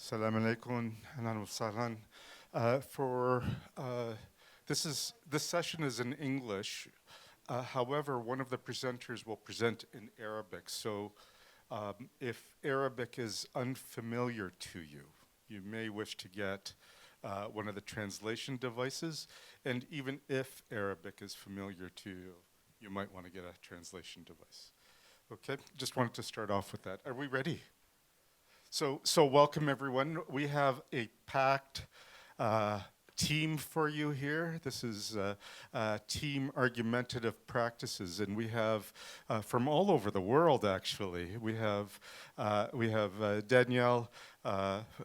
Assalamu alaikum, ahlan wa sahlan. This session is in English. However, one of the presenters will present in Arabic. So if Arabic is unfamiliar to you, you may wish to get one of the translation devices. And even if Arabic is familiar to you, you might want to get a translation device. Okay, just wanted to start off with that. Are we ready? So welcome everyone. We have a packed team for you here. This is Team Argumentative Practices, and we have from all over the world. Actually, we have Danielle,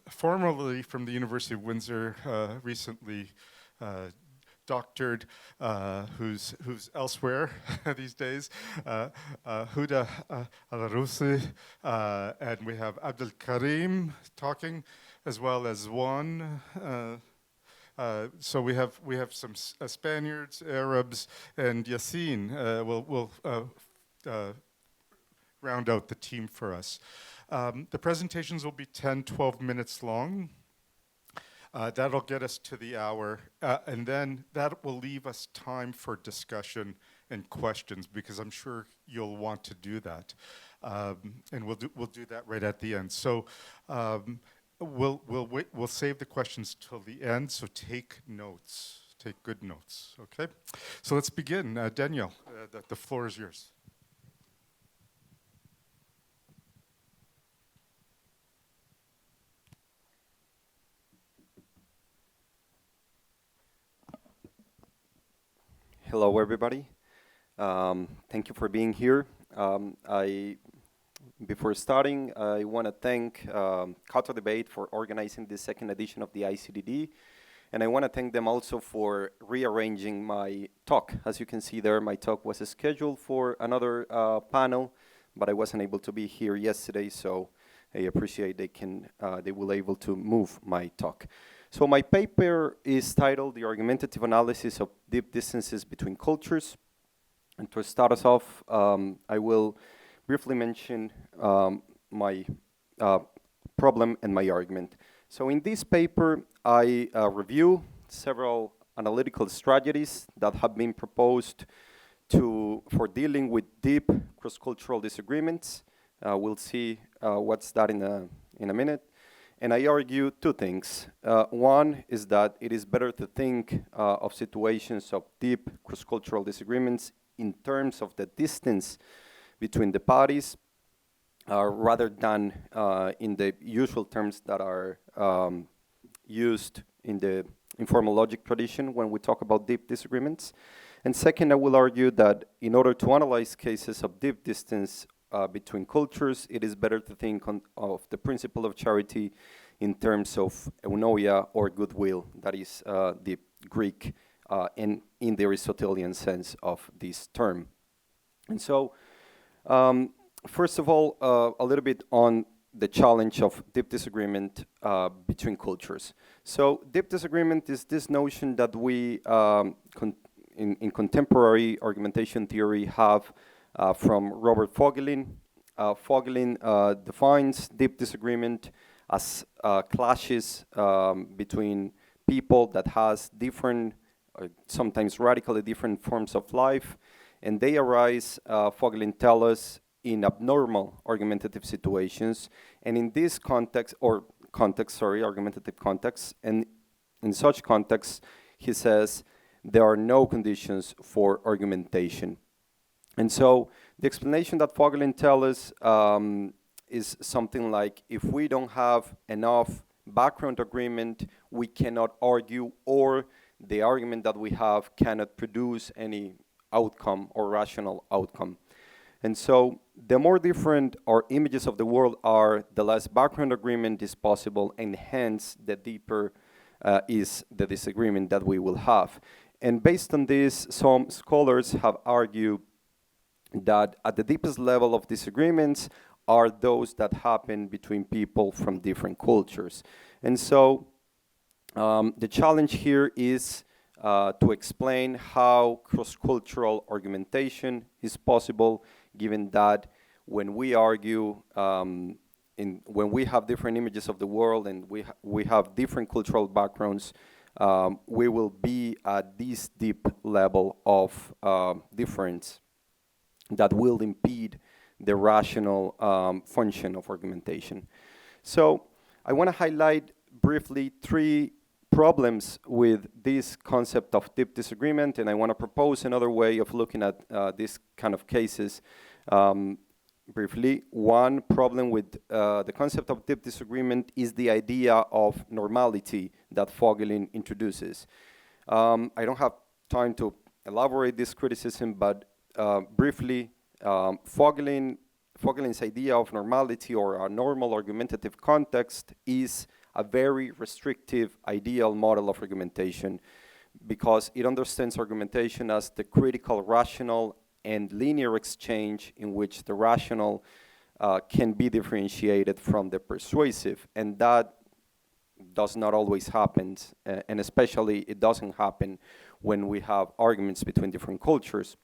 formerly from the University of Windsor, recently doctored, who's elsewhere these days, Huda, Alarousi, and we have Abdalkarim talking, as well as Juan. So we have some Spaniards, Arabs, and Yaseen will round out the team for us. The presentations will be 10-12 minutes long. That'll get us to the hour, and then that will leave us time for discussion and questions, because I'm sure you'll want to do that, and we'll do that right at the end. So we'll save the questions till the end. So take notes, take good notes. Okay. So let's begin. Danielle, the floor is yours. Hello, everybody. Thank you for being here. Before starting, I want to thank Qatar Debate for organizing the second edition of the ICDD, and I want to thank them also for rearranging my talk. As you can see there, my talk was scheduled for another panel, but I wasn't able to be here yesterday, so I appreciate they were able to move my talk. So my paper is titled The Argumentative Analysis of Deep Distances Between Cultures. And to start us off, I will briefly mention my problem and my argument. So in this paper, I review several analytical strategies that have been proposed for dealing with deep cross-cultural disagreements. We'll see what's that in a minute. And I argue two things. One is that it is better to think of situations of deep cross-cultural disagreements in terms of the distance between the parties, rather than in the usual terms that are used in the informal logic tradition when we talk about deep disagreements. And second, I will argue that in order to analyze cases of deep distance between cultures, it is better to think of the principle of charity in terms of eunoia or goodwill, that is the Greek and in the Aristotelian sense of this term. And so, first of all, a little bit on the challenge of deep disagreement between cultures. So deep disagreement is this notion that we, in contemporary argumentation theory, have from Robert Vogelin. Vogelin defines deep disagreement as clashes between people that has different, sometimes radically different forms of life, and they arise, Vogelin tells us, in abnormal argumentative situations, and in this argumentative context, and in such contexts, he says, there are no conditions for argumentation. And so the explanation that Vogelin tells us is something like, if we don't have enough background agreement, we cannot argue, or the argument that we have cannot produce any outcome or rational outcome. And so the more different our images of the world are, the less background agreement is possible, and hence the deeper is the disagreement that we will have. And based on this, some scholars have argued that at the deepest level of disagreements are those that happen between people from different cultures. And so the challenge here is to explain how cross-cultural argumentation is possible, given that when we argue when we have different images of the world and we have different cultural backgrounds, we will be at this deep level of difference that will impede the rational function of argumentation. So I want to highlight briefly 3 problems with this concept of deep disagreement, and I want to propose another way of looking at these kind of cases. Briefly, one problem with the concept of deep disagreement is the idea of normality that Vogelin introduces. I don't have time to elaborate this criticism, but briefly, Vogelin's idea of normality or a normal argumentative context is a very restrictive ideal model of argumentation because it understands argumentation as the critical, rational, and linear exchange in which the rational can be differentiated from the persuasive, and that does not always happen, and especially it doesn't happen when we have arguments between different cultures.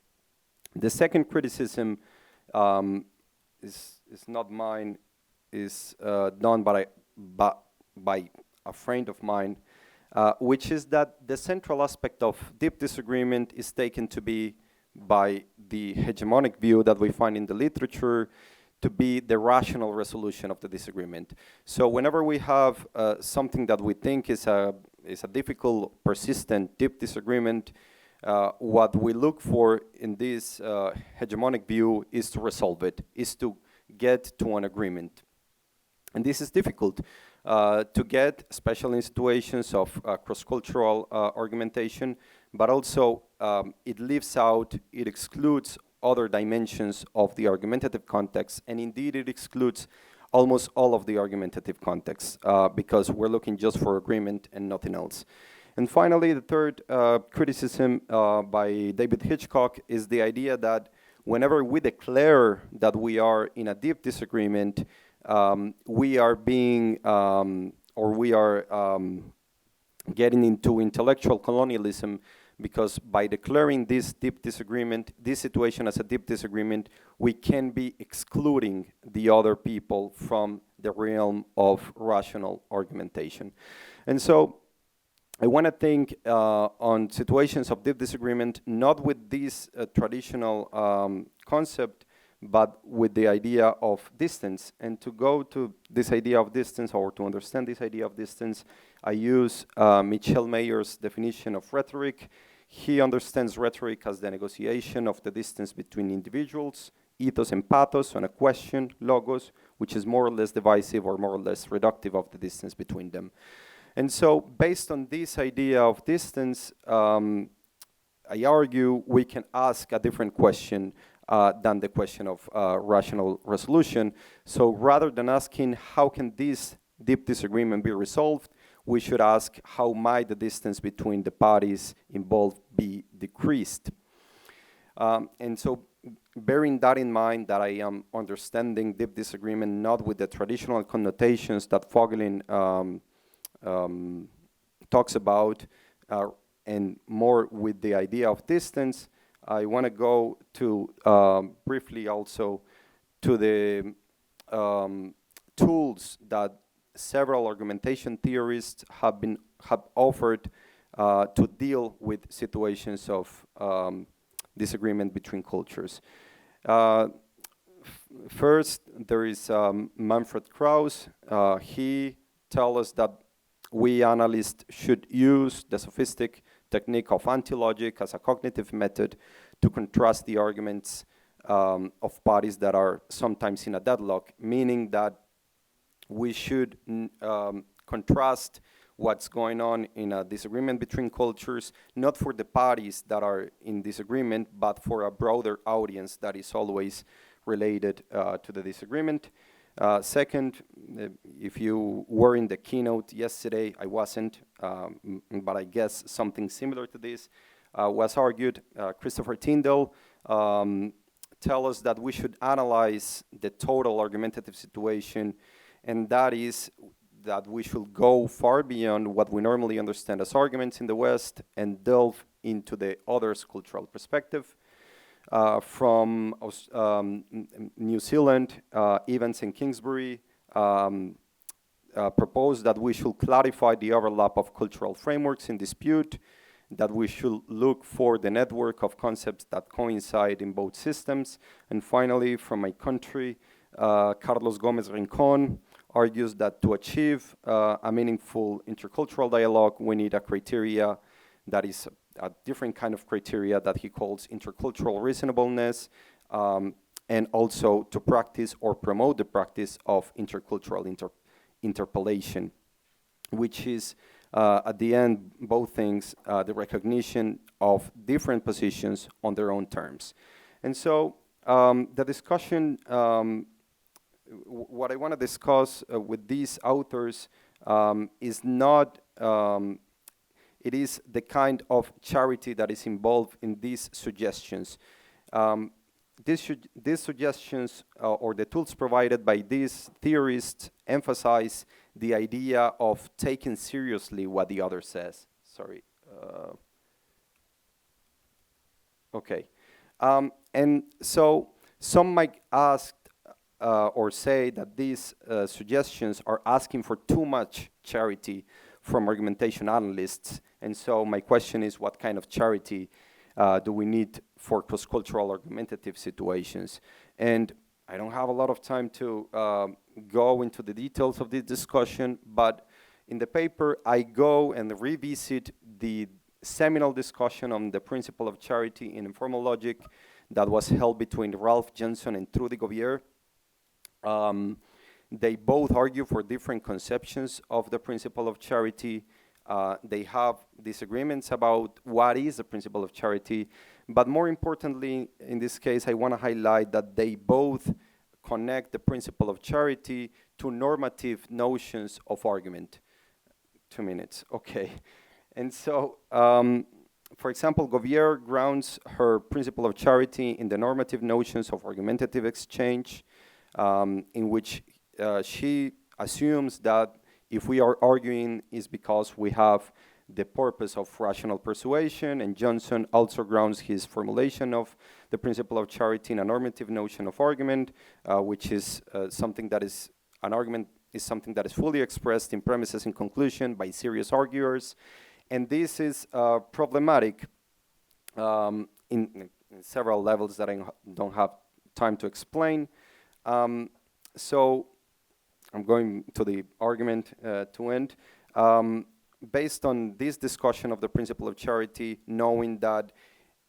The second criticism is not mine, is done by a friend of mine, which is that the central aspect of deep disagreement is taken to be by the hegemonic view that we find in the literature to be the rational resolution of the disagreement. So whenever we have something that we think is a difficult, persistent, deep disagreement, what we look for in this hegemonic view is to resolve it, is to get to an agreement. And this is difficult to get, especially in situations of cross-cultural argumentation, but also it leaves out, it excludes other dimensions of the argumentative context, and indeed it excludes almost all of the argumentative context because we're looking just for agreement and nothing else. And finally, the third criticism by David Hitchcock is the idea that whenever we declare that we are in a deep disagreement, we are being, or we are getting into intellectual colonialism, because by declaring this deep disagreement, this situation as a deep disagreement, we can be excluding the other people from the realm of rational argumentation. And so I want to think on situations of deep disagreement, not with this traditional concept, but with the idea of distance. And to go to this idea of distance, or to understand this idea of distance, I use Michel Mayer's definition of rhetoric. He understands rhetoric as the negotiation of the distance between individuals, ethos and pathos, on a question, logos, which is more or less divisive or more or less reductive of the distance between them. And so, based on this idea of distance, I argue we can ask a different question than the question of rational resolution. So rather than asking how can this deep disagreement be resolved, we should ask how might the distance between the parties involved be decreased. And so bearing that in mind, that I am understanding deep disagreement not with the traditional connotations that Vogelin talks about, and more with the idea of distance, I want to go to briefly also to the tools that several argumentation theorists have offered to deal with situations of disagreement between cultures. First, there is Manfred Krauss. He tells us that we analysts should use the sophistic technique of anti-logic as a cognitive method to contrast the arguments of parties that are sometimes in a deadlock, meaning that we should contrast what's going on in a disagreement between cultures, not for the parties that are in disagreement, but for a broader audience that is always related to the disagreement. Second, if you were in the keynote yesterday, I wasn't, but I guess something similar to this was argued. Christopher Tyndall tell us that we should analyze the total argumentative situation, and that is that we should go far beyond what we normally understand as arguments in the West and delve into the other's cultural perspective. From New Zealand, Evans and Kingsbury proposed that we should clarify the overlap of cultural frameworks in dispute, that we should look for the network of concepts that coincide in both systems. And finally, from my country, Carlos Gomez Rincon argues that to achieve a meaningful intercultural dialogue, we need a criteria that is a different kind of criteria that he calls intercultural reasonableness, and also to practice or promote the practice of intercultural interpellation, which is, at the end, both things, the recognition of different positions on their own terms. And so the discussion, what I want to discuss with these authors is not, it is the kind of charity that is involved in these suggestions. These suggestions or the tools provided by these theorists emphasize the idea of taking seriously what the other says. Sorry. Okay. And so some might ask or say that these suggestions are asking for too much charity from argumentation analysts. And so my question is, what kind of charity do we need for cross-cultural argumentative situations? And I don't have a lot of time to go into the details of this discussion, but in the paper I go and revisit the seminal discussion on the principle of charity in informal logic that was held between Ralph Johnson and Trudy Govier. They both argue for different conceptions of the principle of charity. They have disagreements about what is the principle of charity, but more importantly, in this case, I want to highlight that they both connect the principle of charity to normative notions of argument. 2 minutes, okay. And so, for example, Govier grounds her principle of charity in the normative notions of argumentative exchange, in which she assumes that if we are arguing, it's because we have the purpose of rational persuasion, and Johnson also grounds his formulation of the principle of charity in a normative notion of argument, which is something that is, an argument is something that is fully expressed in premises and conclusion by serious arguers. And this is problematic in several levels that I don't have time to explain. So I'm going to the argument to end. Based on this discussion of the principle of charity, knowing that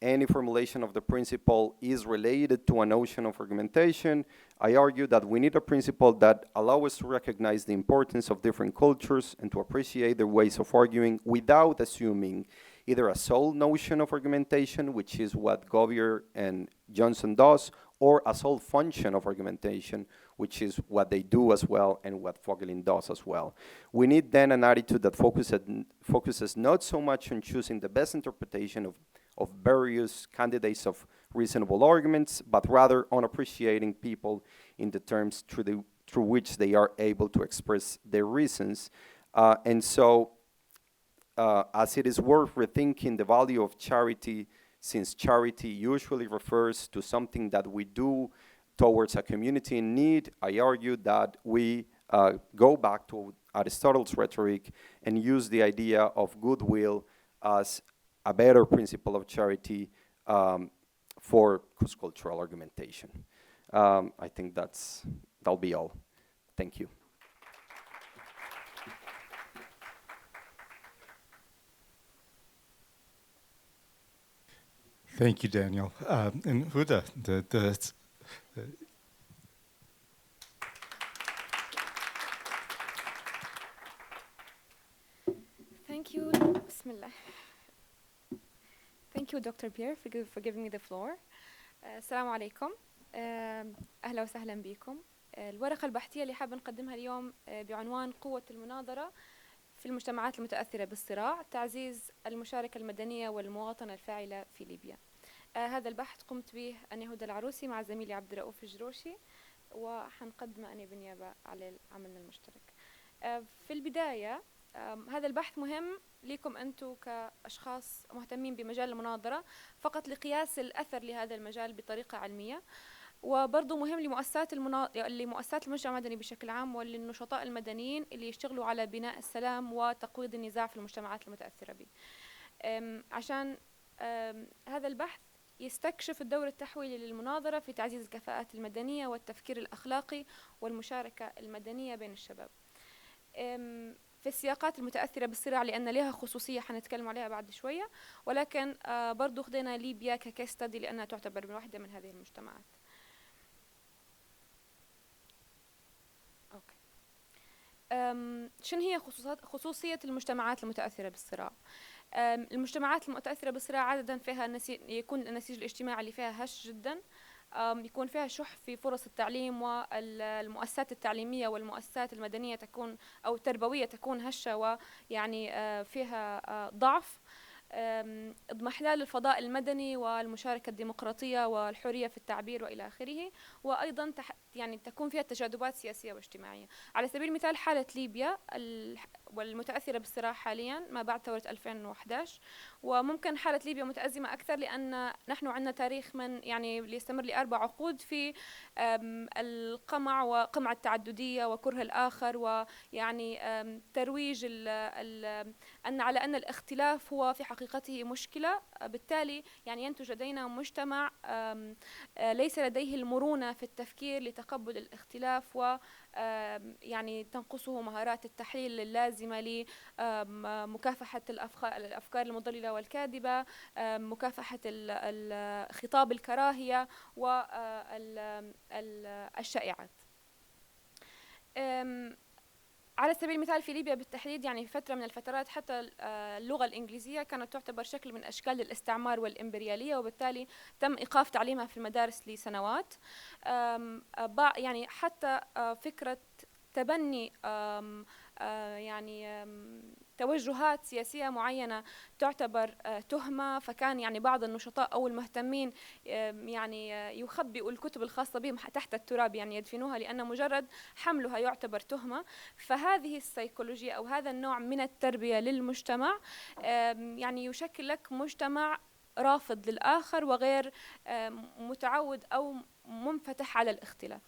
any formulation of the principle is related to a notion of argumentation, I argue that we need a principle that allows us to recognize the importance of different cultures and to appreciate their ways of arguing without assuming either a sole notion of argumentation, which is what Govier and Johnson does, or a sole function of argumentation, which is what they do as well and what Vogelin does as well. We need then an attitude that focuses not so much on choosing the best interpretation of various candidates of reasonable arguments, but rather on appreciating people in the terms through which they are able to express their reasons. And so, as it is worth rethinking the value of charity, since charity usually refers to something that we do towards a community in need, I argue that we go back to Aristotle's rhetoric and use the idea of goodwill as a better principle of charity for cross-cultural argumentation. I think that'll be all. Thank you. Thank you, Daniel. And Huda, Thank you. Bismillah. Thank you, Dr. Pierre, for giving me the floor. السلام عليكم. أهلا وسهلا بكم. الورقة البحثية اللي حابة نقدمها اليوم بعنوان قوة المناظرة في المجتمعات المتأثرة بالصراع، تعزيز المشاركة المدنية والمواطنة الفاعلة في ليبيا. هذا البحث قمت به أنا هدى العروسي مع زميلي عبدالرؤوف الجروشي، وحنقدمه أنا بالنيابة على عملنا المشترك. في البداية هذا البحث مهم لكم أنتم كأشخاص مهتمين بمجال المناظرة، فقط لقياس الأثر لهذا المجال بطريقة علمية. وبرضه مهم لمؤسسات المجتمع المدني بشكل عام وللنشطاء المدنيين اللي يشتغلوا على بناء السلام وتقويض النزاع في المجتمعات المتأثرة به. عشان هذا البحث يستكشف الدور التحويلي للمناظرة في تعزيز الكفاءات المدنية والتفكير الأخلاقي والمشاركة المدنية بين الشباب في السياقات المتأثرة بالصراع، لأن لها خصوصية حنتكلم عليها بعد شوية، ولكن برضو خدينا ليبيا ككيس ستادي لأنها تعتبر من واحدة من هذه المجتمعات. شنو هي خصوصية المجتمعات المتأثرة بالصراع؟ المجتمعات المتأثرة بالصراع عادة فيها يكون النسيج الاجتماعي اللي فيها هش جدا، يكون فيها شح في فرص التعليم، والمؤسسات التعليمية والمؤسسات المدنية تكون أو التربوية تكون هشة ويعني فيها ضعف. اضمحلال الفضاء المدني والمشاركة الديمقراطية والحرية في التعبير وإلى آخره، وأيضا يعني تكون فيها تجاذبات سياسية واجتماعية. على سبيل المثال حالة ليبيا والمتأثرة بالصراع حاليا ما بعد ثورة 2011، وممكن حالة ليبيا متأزمة أكثر لأن نحن عندنا تاريخ من يعني ليستمر ل4 عقود في القمع وقمع التعددية وكره الآخر، ويعني ترويج أن على أن الاختلاف هو في حقيقته مشكلة. بالتالي يعني ينتج لدينا مجتمع ليس لديه المرونة في التفكير لتقبل الاختلاف، و يعني تنقصه مهارات التحليل اللازمة لمكافحة الأفكار المضللة والكاذبة، مكافحة خطاب الكراهية والشائعات. على سبيل المثال في ليبيا بالتحديد يعني في فترة من الفترات حتى اللغة الإنجليزية كانت تعتبر شكل من أشكال الاستعمار والإمبريالية، وبالتالي تم إيقاف تعليمها في المدارس لسنوات. يعني حتى فكرة تبني يعني توجهات سياسية معينة تعتبر تهمة، فكان يعني بعض النشطاء أو المهتمين يعني يخبئوا الكتب الخاصة بهم تحت التراب، يعني يدفنوها لأن مجرد حملها يعتبر تهمة. فهذه السيكولوجيا أو هذا النوع من التربية للمجتمع يعني يشكل لك مجتمع رافض للآخر وغير متعود أو منفتح على الاختلاف.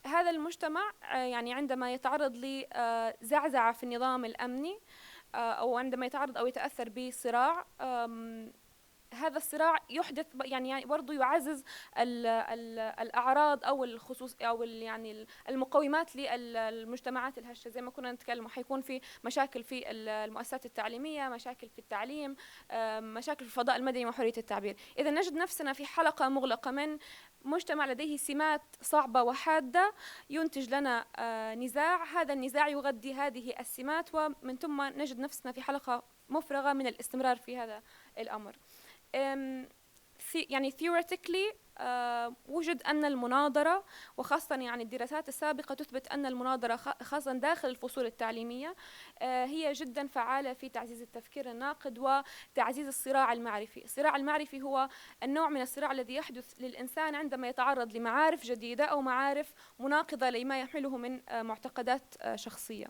هذا المجتمع يعني عندما يتعرض لزعزعة في النظام الأمني أو عندما يتعرض أو يتأثر بصراع، هذا الصراع يحدث يعني برضو يعزز الأعراض أو الخصوص أو يعني المقومات للمجتمعات الهشة. زي ما كنا نتكلم حيكون في مشاكل في المؤسسات التعليمية، مشاكل في التعليم، مشاكل في الفضاء المدني وحرية التعبير. إذا نجد نفسنا في حلقة مغلقة من مجتمع لديه سمات صعبة وحادة ينتج لنا نزاع، هذا النزاع يغذي هذه السمات، ومن ثم نجد نفسنا في حلقة مفرغة من الاستمرار في هذا الأمر. يعني theoretically وجد أن المناظرة، وخاصة يعني الدراسات السابقة تثبت أن المناظرة خاصة داخل الفصول التعليمية هي جدا فعالة في تعزيز التفكير الناقد وتعزيز الصراع المعرفي. الصراع المعرفي هو النوع من الصراع الذي يحدث للإنسان عندما يتعرض لمعارف جديدة أو معارف مناقضة لما يحمله من معتقدات شخصية.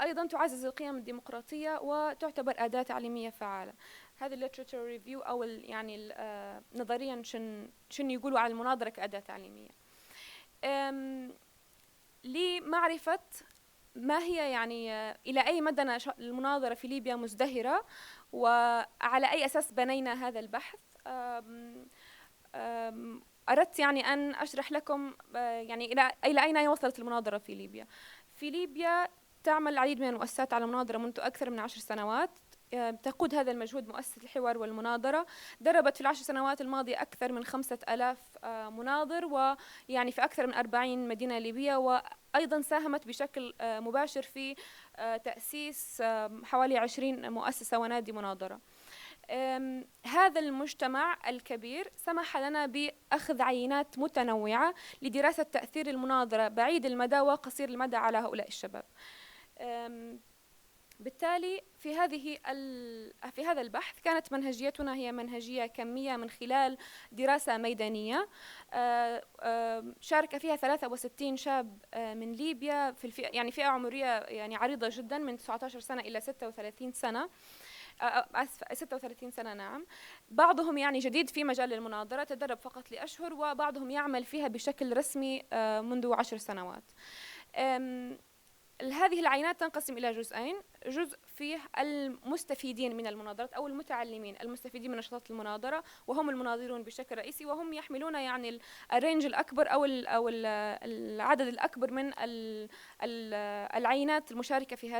أيضا تعزز القيم الديمقراطية وتعتبر أداة تعليمية فعالة. هذه الليتراتشر ريفيو أو يعني نظريا شن يقولوا على المناظرة كأداة تعليمية. لمعرفة ما هي يعني إلى أي مدى المناظرة في ليبيا مزدهرة وعلى أي أساس بنينا هذا البحث، أردت يعني أن أشرح لكم يعني إلى أين وصلت المناظرة في ليبيا. في ليبيا تعمل العديد من المؤسسات على المناظرة منذ أكثر من 10 سنوات. تقود هذا المجهود مؤسسة الحوار والمناظرة، دربت في ال10 سنوات الماضية أكثر من 5000 مناظر، ويعني في أكثر من 40 مدينة ليبية، وأيضا ساهمت بشكل مباشر في تأسيس حوالي 20 مؤسسة ونادي مناظرة. هذا المجتمع الكبير سمح لنا بأخذ عينات متنوعة لدراسة تأثير المناظرة بعيد المدى وقصير المدى على هؤلاء الشباب. بالتالي في هذا البحث كانت منهجيتنا هي منهجية كمية من خلال دراسة ميدانية شارك فيها 63 شاب من ليبيا في يعني فئة عمرية يعني عريضة جدا من 19 سنة إلى 36 سنة. آسف 36 سنة نعم. بعضهم يعني جديد في مجال المناظرة، تدرب فقط لأشهر، وبعضهم يعمل فيها بشكل رسمي منذ 10 سنوات. هذه العينات تنقسم إلى جزئين، جزء فيه المستفيدين من المناظرات أو المتعلمين المستفيدين من نشاطات المناظرة، وهم المناظرون بشكل رئيسي، وهم يحملون يعني الرينج الأكبر أو العدد الأكبر من العينات المشاركة في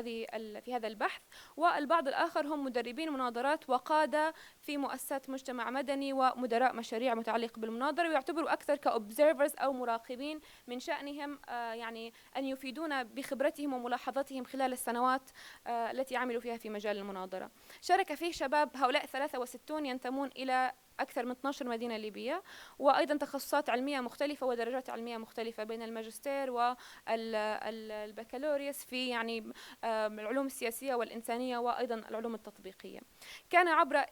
هذا البحث. والبعض الآخر هم مدربين مناظرات وقادة في مؤسسات مجتمع مدني ومدراء مشاريع متعلقة بالمناظرة، ويعتبروا أكثر كأوبزرفرز أو مراقبين، من شأنهم يعني أن يفيدون بخبرتهم وملاحظاتهم خلال السنوات التي عملوا فيها في مجال المناظرة. شارك فيه شباب هؤلاء 63 ينتمون إلى أكثر من 12 مدينة ليبية، وأيضا تخصصات علمية مختلفة ودرجات علمية مختلفة بين الماجستير والبكالوريوس في يعني العلوم السياسية والإنسانية وأيضا العلوم التطبيقية. كان عبر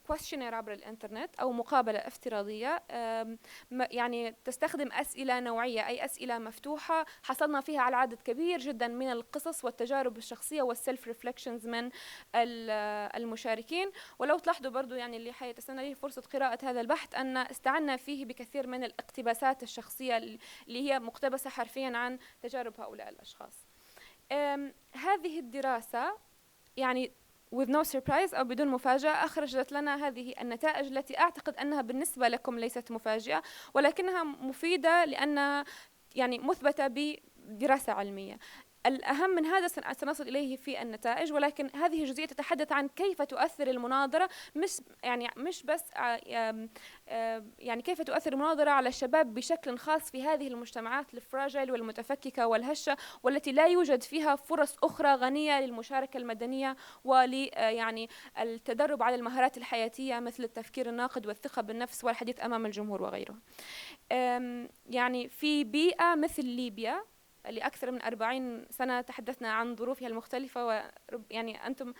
كويستشنير عبر الإنترنت أو مقابلة افتراضية، يعني تستخدم أسئلة نوعية، أي أسئلة مفتوحة حصلنا فيها على عدد كبير جدا من القصص والتجارب الشخصية والسيلف ريفلكشنز من المشاركين. ولو تلاحظوا برضو يعني اللي حيتسنى له فرصة قراءة هذا البحث أن استعنا فيه بكثير من الاقتباسات الشخصية اللي هي مقتبسة حرفيا عن تجارب هؤلاء الأشخاص. هذه الدراسة يعني with no surprise أو بدون مفاجأة أخرجت لنا هذه النتائج التي أعتقد أنها بالنسبة لكم ليست مفاجئة، ولكنها مفيدة لأنها يعني مثبتة بدراسة علمية. الأهم من هذا سنصل إليه في النتائج، ولكن هذه الجزئية تتحدث عن كيف تؤثر المناظرة، مش بس يعني كيف تؤثر المناظرة على الشباب بشكل خاص في هذه المجتمعات الفراجيل والمتفككة والهشة، والتي لا يوجد فيها فرص أخرى غنية للمشاركة المدنية يعني التدرب على المهارات الحياتية مثل التفكير الناقد والثقة بالنفس والحديث أمام الجمهور وغيره. يعني في بيئة مثل ليبيا لأكثر من 40 سنة تحدثنا عن ظروفها المختلفة، يعني أنتم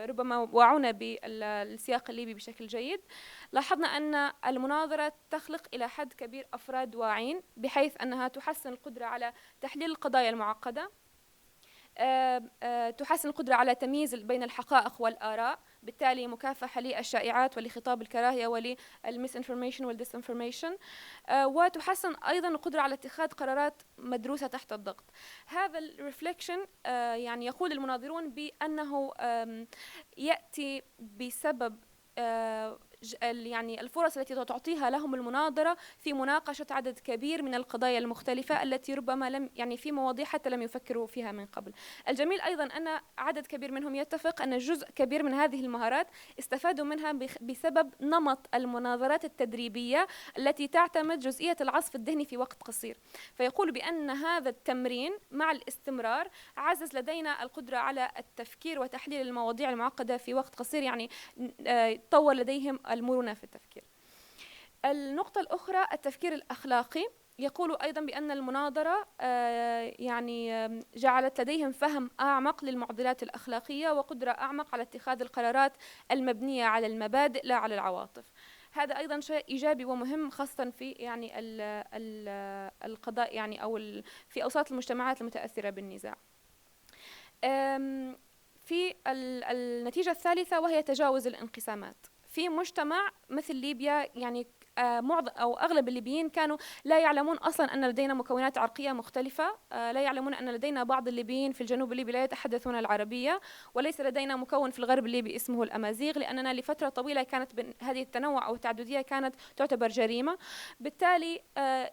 ربما وعونا بالسياق الليبي بشكل جيد. لاحظنا أن المناظرة تخلق إلى حد كبير أفراد واعين، بحيث أنها تحسن القدرة على تحليل القضايا المعقدة، تحسن القدرة على تمييز بين الحقائق والآراء، بالتالي مكافحة للشائعات ولخطاب الكراهية وللميسانفورميشن والديسانفورميشن، وتحسن أيضا القدرة على اتخاذ قرارات مدروسة تحت الضغط. هذا الريفليكشن يعني يقول المناظرون بأنه يأتي بسبب يعني الفرص التي تعطيها لهم المناظرة في مناقشة عدد كبير من القضايا المختلفة التي ربما لم يعني في مواضيع حتى لم يفكروا فيها من قبل. الجميل أيضا أن عدد كبير منهم يتفق أن جزء كبير من هذه المهارات استفادوا منها بسبب نمط المناظرات التدريبية التي تعتمد جزئية العصف الذهني في وقت قصير. فيقول بأن هذا التمرين مع الاستمرار عزز لدينا القدرة على التفكير وتحليل المواضيع المعقدة في وقت قصير، يعني طور لديهم المرونة في التفكير. النقطة الأخرى التفكير الأخلاقي، يقول أيضا بأن المناظرة يعني جعلت لديهم فهم أعمق للمعضلات الأخلاقية وقدرة أعمق على اتخاذ القرارات المبنية على المبادئ لا على العواطف. هذا أيضا شيء إيجابي ومهم خاصة في يعني القضاء يعني أو في أوساط المجتمعات المتأثرة بالنزاع. في النتيجة الثالثة وهي تجاوز الانقسامات. في مجتمع مثل ليبيا يعني معظم أو أغلب الليبيين كانوا لا يعلمون أصلا أن لدينا مكونات عرقية مختلفة، لا يعلمون أن لدينا بعض الليبيين في الجنوب الليبي لا يتحدثون العربية، وليس لدينا مكون في الغرب الليبي اسمه الأمازيغ، لأننا لفترة طويلة كانت هذه التنوع أو التعددية كانت تعتبر جريمة. بالتالي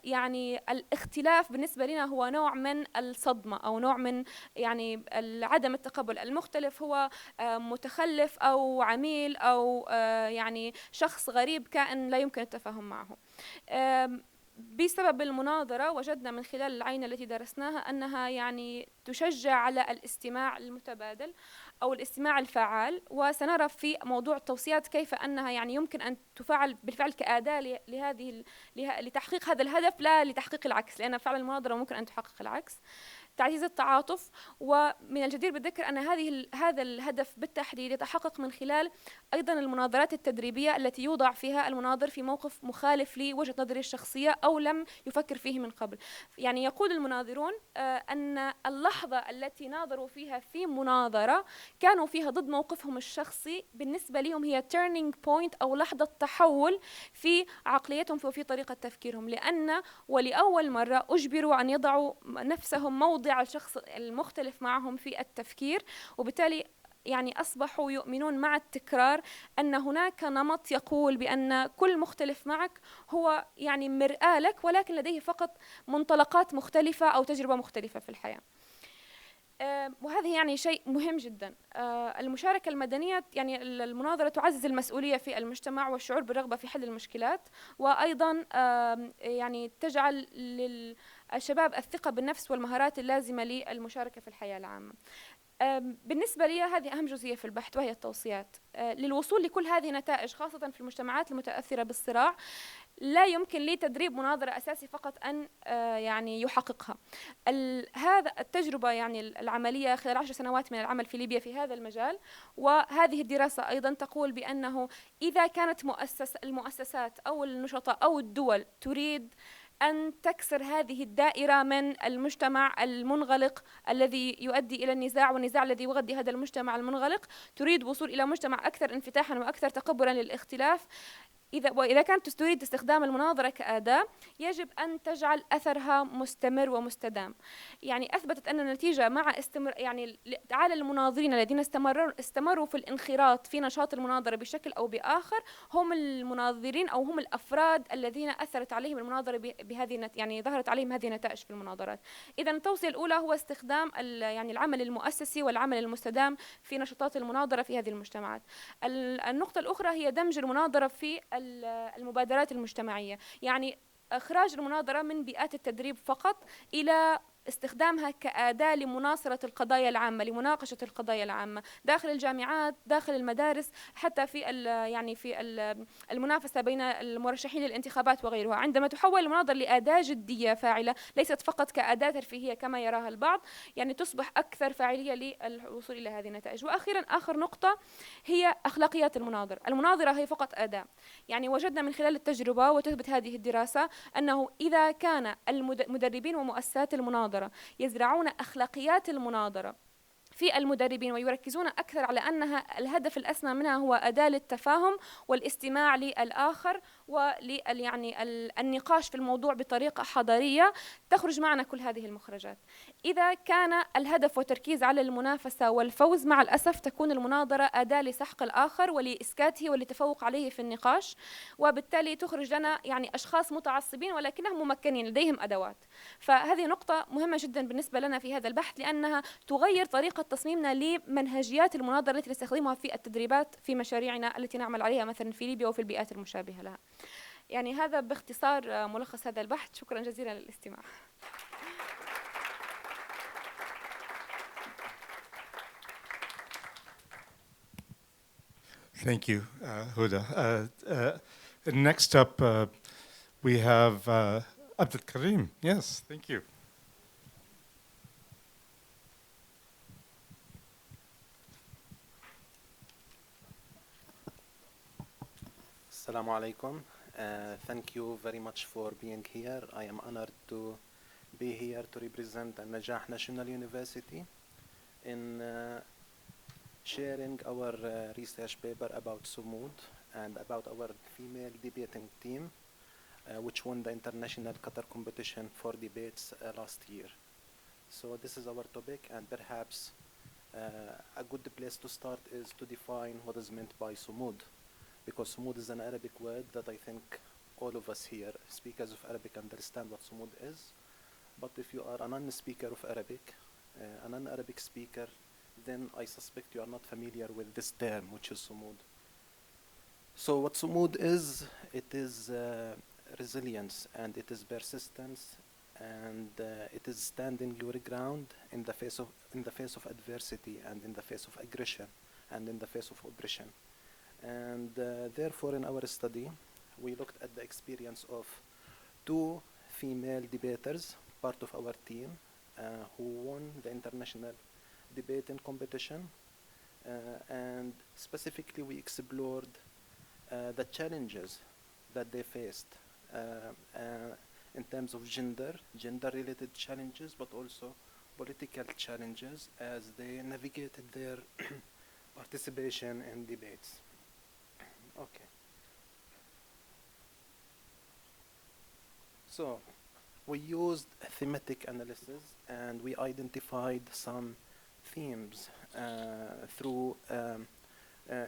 يعني الاختلاف بالنسبة لنا هو نوع من الصدمة أو نوع من يعني عدم التقبل. المختلف هو متخلف أو عميل أو يعني شخص غريب كائن لا يمكن التفاهم معه. بسبب المناظرة وجدنا من خلال العينة التي درسناها أنها يعني تشجع على الاستماع المتبادل أو الاستماع الفعال، وسنرى في موضوع التوصيات كيف أنها يعني يمكن أن تفعل بالفعل كأداة لتحقيق هذا الهدف لا لتحقيق العكس، لأن فعل المناظرة ممكن أن تحقق العكس. تعزيز التعاطف. ومن الجدير بالذكر أن هذا الهدف بالتحديد يتحقق من خلال أيضا المناظرات التدريبية التي يوضع فيها المناظر في موقف مخالف لوجهة نظره الشخصية أو لم يفكر فيه من قبل. يعني يقول المناظرون أن اللحظة التي ناظروا فيها في مناظرة كانوا فيها ضد موقفهم الشخصي، بالنسبة لهم هي turning point أو لحظة تحول في عقليتهم وفي طريقة تفكيرهم، لأن ولأول مرة أجبروا أن يضعوا نفسهم موضع الشخص المختلف معهم في التفكير، وبالتالي يعني أصبحوا يؤمنون مع التكرار أن هناك نمط يقول بأن كل مختلف معك هو يعني مرآة لك، ولكن لديه فقط منطلقات مختلفة أو تجربة مختلفة في الحياة. وهذا يعني شيء مهم جدا. المشاركة المدنية يعني المناظرة تعزز المسؤولية في المجتمع والشعور بالرغبة في حل المشكلات، وأيضا يعني تجعل للشباب الثقة بالنفس والمهارات اللازمة للمشاركة في الحياة العامة. بالنسبة لي هذه أهم جزئية في البحث، وهي التوصيات. للوصول لكل هذه النتائج خاصة في المجتمعات المتأثرة بالصراع، لا يمكن لي تدريب مناظرة أساسي فقط أن يعني يحققها. هذا التجربة يعني العملية خلال 10 سنوات من العمل في ليبيا في هذا المجال، وهذه الدراسة أيضا تقول بأنه إذا كانت المؤسسات أو النشطاء أو الدول تريد أن تكسر هذه الدائرة من المجتمع المنغلق الذي يؤدي إلى النزاع، والنزاع الذي يغذي هذا المجتمع المنغلق، تريد وصول إلى مجتمع أكثر انفتاحا وأكثر تقبلا للاختلاف، وإذا كانت تريد استخدام المناظرة كأداة، يجب أن تجعل أثرها مستمر ومستدام. يعني أثبتت أن النتيجة مع يعني على المناظرين الذين استمروا في الانخراط في نشاط المناظرة بشكل أو بآخر هم المناظرين أو هم الأفراد الذين أثرت عليهم المناظرة بهذه يعني ظهرت عليهم هذه النتائج في المناظرات. إذا التوصية الأولى هو استخدام يعني العمل المؤسسي والعمل المستدام في نشاطات المناظرة في هذه المجتمعات. النقطة الأخرى هي دمج المناظرة في المبادرات المجتمعية، يعني إخراج المناظرة من بيئات التدريب فقط إلى استخدامها كأداة لمناصرة القضايا العامة، لمناقشة القضايا العامة داخل الجامعات، داخل المدارس، حتى في يعني في المنافسة بين المرشحين للانتخابات وغيرها. عندما تحول المناظرة لأداة جدية فاعلة ليست فقط كأداة ترفيهية كما يراها البعض، يعني تصبح أكثر فاعلية للوصول إلى هذه النتائج. وأخيرا آخر نقطة هي أخلاقيات المناظرة. المناظرة هي فقط أداة، يعني وجدنا من خلال التجربة وتثبت هذه الدراسة أنه إذا كان المدربين ومؤسسات المناظرة يزرعون أخلاقيات المناظرة في المدربين ويركزون أكثر على أنها الهدف الأسمى منها هو أداة للتفاهم والاستماع للآخر يعني النقاش في الموضوع بطريقة حضارية، تخرج معنا كل هذه المخرجات. إذا كان الهدف والتركيز على المنافسة والفوز، مع الأسف تكون المناظرة أداة لسحق الآخر ولإسكاته وللتفوق عليه في النقاش، وبالتالي تخرج لنا يعني أشخاص متعصبين ولكنهم ممكنين لديهم أدوات. فهذه نقطة مهمة جدا بالنسبة لنا في هذا البحث، لأنها تغير طريقة تصميمنا لمنهجيات المناظرة التي نستخدمها في التدريبات في مشاريعنا التي نعمل عليها مثلا في ليبيا وفي البيئات المشابهة لها. يعني هذا باختصار ملخص هذا البحث. شكرا جزيلا للاستماع. Thank you, Huda. Next up, we have Abdalkarim. Yes, thank you. Assalamu alaikum. Thank you very much for being here. I am honored to be here to represent Al-Najah National University in sharing our research paper about Sumud and about our female debating team, which won the International Qatar competition for debates last year. So this is our topic, and perhaps a good place to start is to define what is meant by Sumud, because Sumud is an Arabic word that I think all of us here, speakers of Arabic, understand what Sumud is. But if you are a non-speaker of Arabic, a non-Arabic speaker, then I suspect you are not familiar with this term, which is Sumud. So what Sumud is, it is resilience, and it is persistence, and it is standing your ground in the face of adversity, and in the face of aggression, and in the face of oppression. And therefore, in our study, we looked at the experience of two female debaters, part of our team, who won the international debating competition. And specifically, we explored the challenges that they faced in terms of gender-related challenges, but also political challenges as they navigated their participation in debates. Okay. So we used thematic analysis and we identified some themes through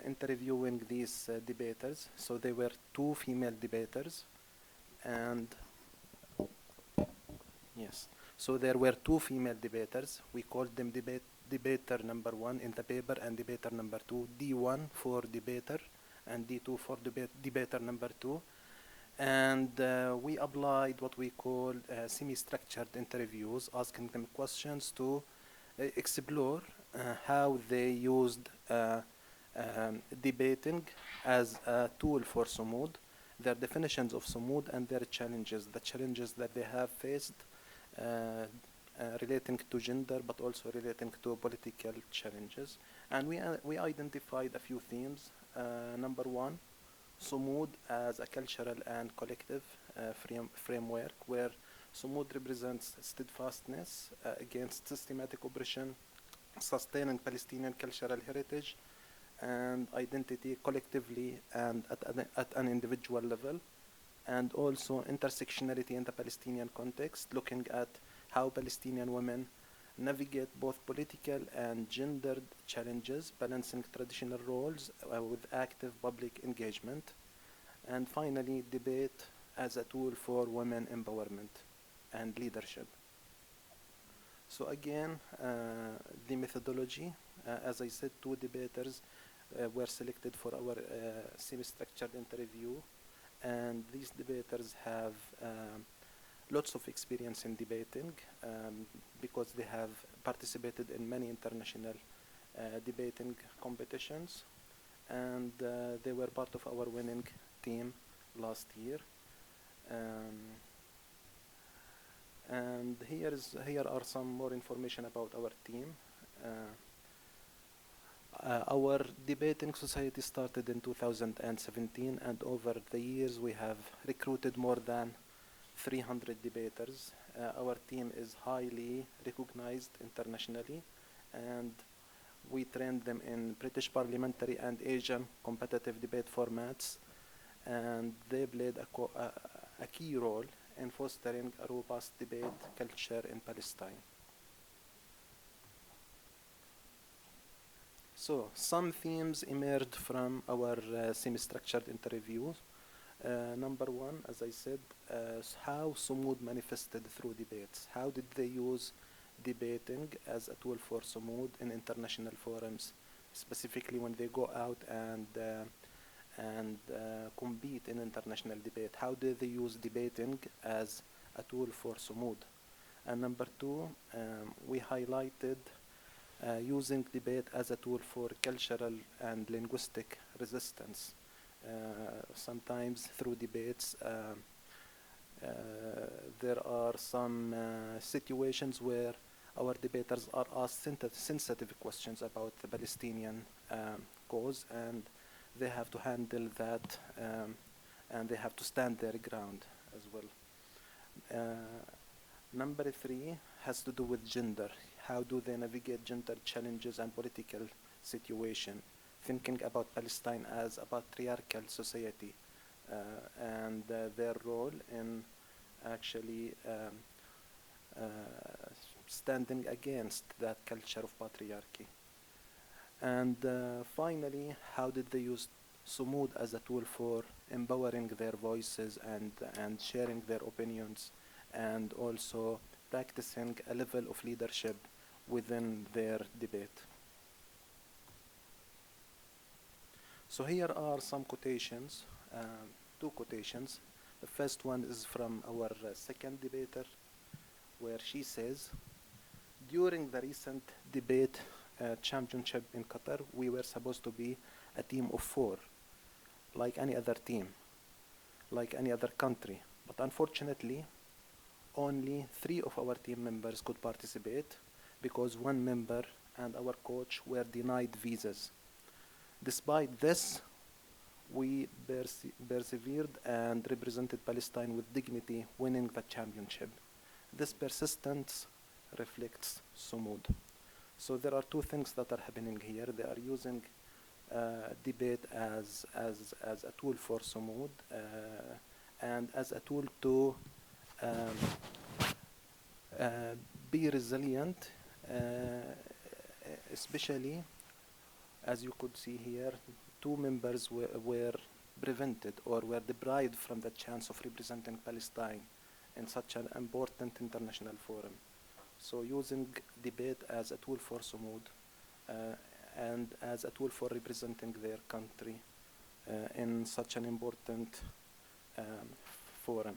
interviewing these debaters. So there were 2 female debaters, and yes, so there were 2 female debaters. We called them debater number 1 in the paper and debater number 2, D1 for debater and D2 for debater number 2. And we applied what we call semi-structured interviews, asking them questions to explore how they used debating as a tool for Sumud, their definitions of Sumud and their challenges, the challenges that they have faced relating to gender, but also relating to political challenges. And we identified a few themes. Number 1, Sumud as a cultural and collective framework, where Sumud represents steadfastness against systematic oppression, sustaining Palestinian cultural heritage and identity collectively and at an individual level, and also intersectionality in the Palestinian context, looking at how Palestinian women navigate both political and gendered challenges, balancing traditional roles with active public engagement. And finally, debate as a tool for women empowerment and leadership. So again, the methodology, as I said, 2 debaters were selected for our semi-structured interview, and these debaters have lots of experience in debating because they have participated in many international debating competitions, and they were part of our winning team last year. And here are some more information about our team. Our debating society started in 2017, and over the years we have recruited more than 300 debaters. Our team is highly recognized internationally, and we trained them in British parliamentary and Asian competitive debate formats, and they played a key role in fostering a robust debate culture in Palestine. So some themes emerged from our semi-structured interviews. Number 1, as I said, how Sumud manifested through debates. How did they use debating as a tool for Sumud in international forums, specifically when they go out and compete in international debate? How do they use debating as a tool for Sumud? And number 2, we highlighted using debate as a tool for cultural and linguistic resistance. Sometimes through debates, there are some situations where our debaters are asked sensitive questions about the Palestinian cause, and they have to handle that, and they have to stand their ground as well. Number 3 has to do with gender. How do they navigate gender challenges and political situation, thinking about Palestine as a patriarchal society and their role in actually standing against that culture of patriarchy. And finally, how did they use Sumud as a tool for empowering their voices and sharing their opinions, and also practicing a level of leadership within their debate. So here are some quotations, 2 quotations. The first one is from our second debater, where she says, during the recent debate championship in Qatar, we were supposed to be a team of 4, like any other team, like any other country. But unfortunately, only 3 of our team members could participate because 1 member and our coach were denied visas. Despite this, we persevered and represented Palestine with dignity, winning the championship. This persistence reflects Sumud. So there are 2 things that are happening here. They are using debate as a tool for Sumud and as a tool to be resilient, especially as you could see here, 2 members were prevented or were deprived from the chance of representing Palestine in such an important international forum. So using debate as a tool for Sumud and as a tool for representing their country in such an important forum.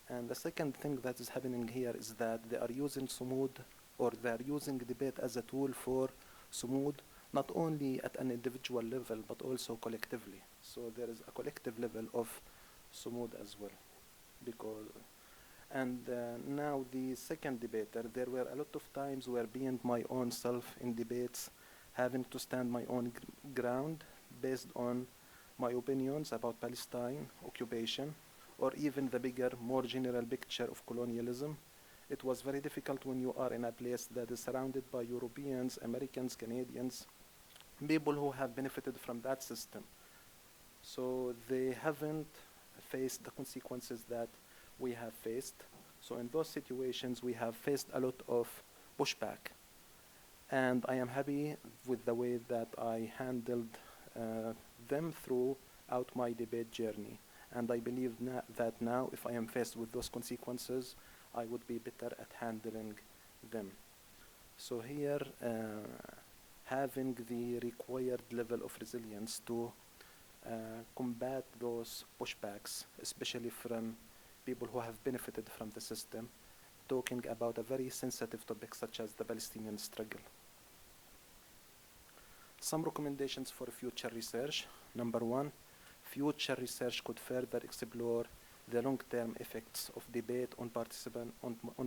And the second thing that is happening here is that they are using Sumud, or they are using debate as a tool for Sumud, not only at an individual level, but also collectively. So there is a collective level of Sumud as well. Now the second debater, there were a lot of times where being my own self in debates, having to stand my own ground based on my opinions about Palestine, occupation, or even the bigger, more general picture of colonialism. It was very difficult when you are in a place that is surrounded by Europeans, Americans, Canadians, people who have benefited from that system. So they haven't faced the consequences that we have faced. So in those situations, we have faced a lot of pushback. And I am happy with the way that I handled them throughout my debate journey. And I believe that now, if I am faced with those consequences, I would be better at handling them. So here, having the required level of resilience to combat those pushbacks, especially from people who have benefited from the system, talking about a very sensitive topic such as the Palestinian struggle. Some recommendations for future research. Number 1, future research could further explore the long-term effects of debate on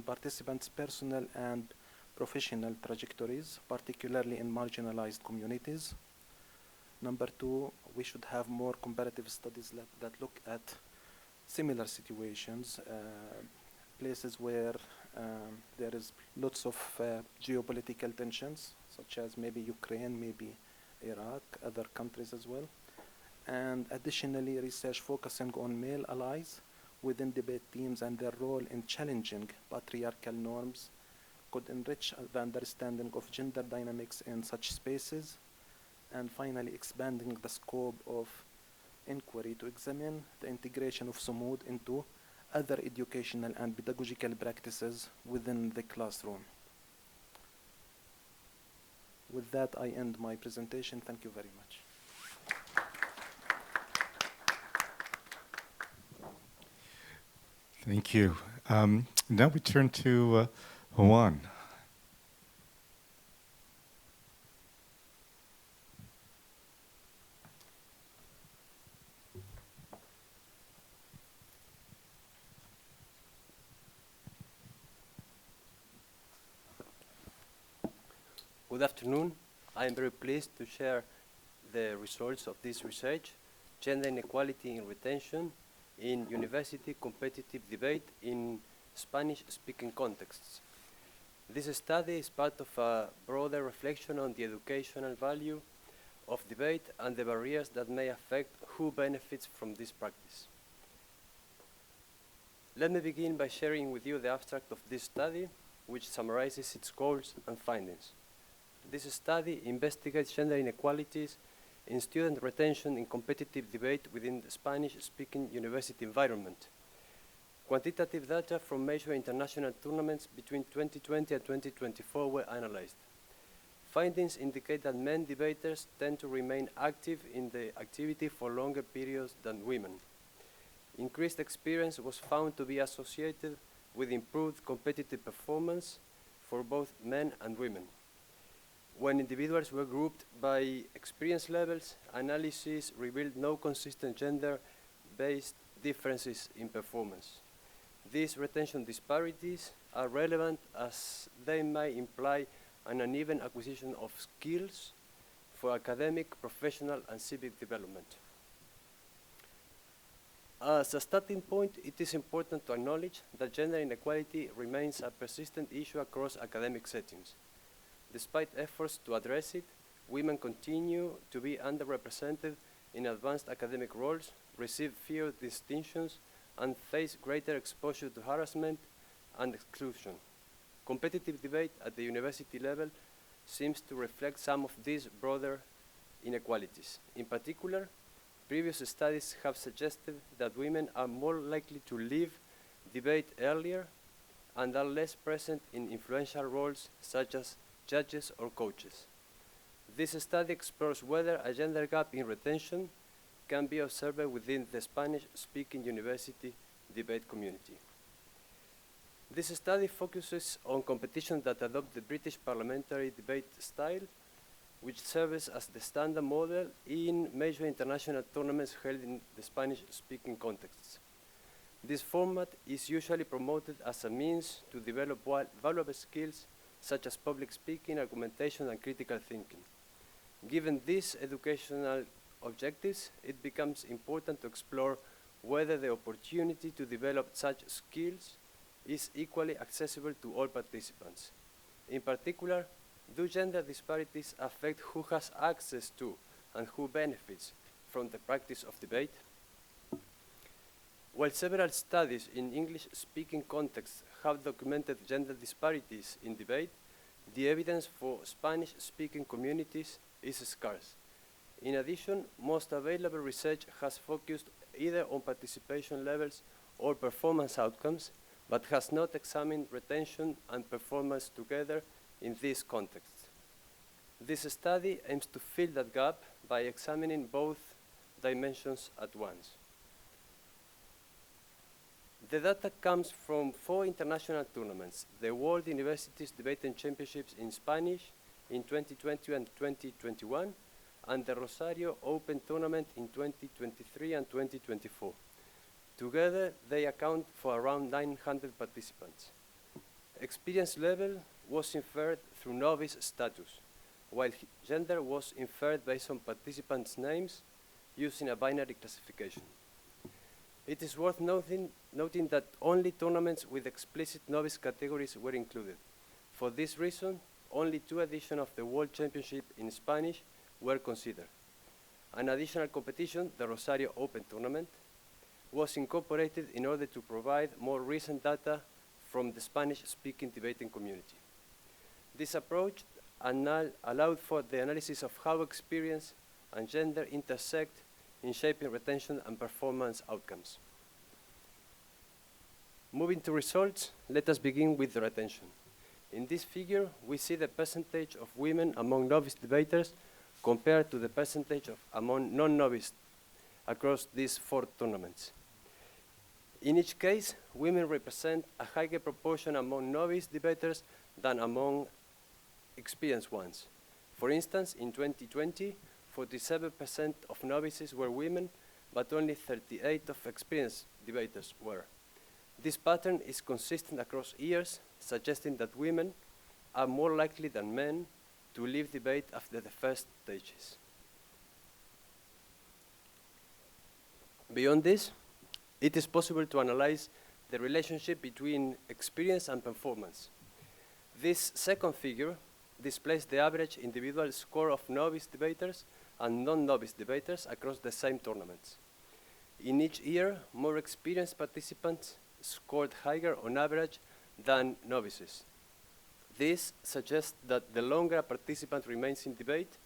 participants' personal and professional trajectories, particularly in marginalized communities. Number 2, we should have more comparative studies that look at similar situations, places where there is lots of geopolitical tensions, such as maybe Ukraine, maybe Iraq, other countries as well. And additionally, research focusing on male allies within debate teams and their role in challenging patriarchal norms could enrich the understanding of gender dynamics in such spaces. And finally, expanding the scope of inquiry to examine the integration of Sumud into other educational and pedagogical practices within the classroom. With that, I end my presentation. Thank you very much. Thank you. Now we turn to Juan. Good afternoon. I am very pleased to share the results of this research, Gender Inequality in Retention in University Competitive Debate in Spanish-speaking contexts. This study is part of a broader reflection on the educational value of debate and the barriers that may affect who benefits from this practice. Let me begin by sharing with you the abstract of this study, which summarizes its goals and findings. This study investigates gender inequalities in student retention in competitive debate within the Spanish-speaking university environment. Quantitative data from major international tournaments between 2020 and 2024 were analyzed. Findings indicate that men debaters tend to remain active in the activity for longer periods than women. Increased experience was found to be associated with improved competitive performance for both men and women. When individuals were grouped by experience levels, analysis revealed no consistent gender-based differences in performance. These retention disparities are relevant as they may imply an uneven acquisition of skills for academic, professional, and civic development. As a starting point, it is important to acknowledge that gender inequality remains a persistent issue across academic settings. Despite efforts to address it, women continue to be underrepresented in advanced academic roles, receive fewer distinctions, and face greater exposure to harassment and exclusion. Competitive debate at the university level seems to reflect some of these broader inequalities. In particular, previous studies have suggested that women are more likely to leave debate earlier and are less present in influential roles such as judges or coaches. This study explores whether a gender gap in retention can be observed within the Spanish-speaking university debate community. This study focuses on competitions that adopt the British parliamentary debate style, which serves as the standard model in major international tournaments held in the Spanish-speaking contexts. This format is usually promoted as a means to develop valuable skills such as public speaking, argumentation, and critical thinking. Given these educational objectives, it becomes important to explore whether the opportunity to develop such skills is equally accessible to all participants. In particular, do gender disparities affect who has access to and who benefits from the practice of debate? While several studies in English-speaking contexts have documented gender disparities in debate, the evidence for Spanish-speaking communities is scarce. In addition, most available research has focused either on participation levels or performance outcomes, but has not examined retention and performance together in this context. This study aims to fill that gap by examining both dimensions at once. The data comes from 4 international tournaments: the World Universities Debating Championships in Spanish in 2020 and 2021, and the Rosario Open Tournament in 2023 and 2024. Together, they account for around 900 participants. Experience level was inferred through novice status, while gender was inferred based on participants' names using a binary classification. It is worth noting that only tournaments with explicit novice categories were included. For this reason, only 2 editions of the World Championship in Spanish were considered. An additional competition, the Rosario Open Tournament, was incorporated in order to provide more recent data from the Spanish-speaking debating community. This approach allowed for the analysis of how experience and gender intersect in shaping retention and performance outcomes. Moving to results, let us begin with the retention. In this figure, we see the percentage of women among novice debaters compared to the percentage among non-novice across these 4 tournaments. In each case, women represent a higher proportion among novice debaters than among experienced ones. For instance, in 2020, 47% of novices were women, but only 38% of experienced debaters were. This pattern is consistent across years, suggesting that women are more likely than men to leave debate after the first stages. Beyond this, it is possible to analyze the relationship between experience and performance. This second figure displays the average individual score of novice debaters and non-novice debaters across the same tournaments. In each year, more experienced participants scored higher on average than novices. This suggests that the longer a participant remains in debate,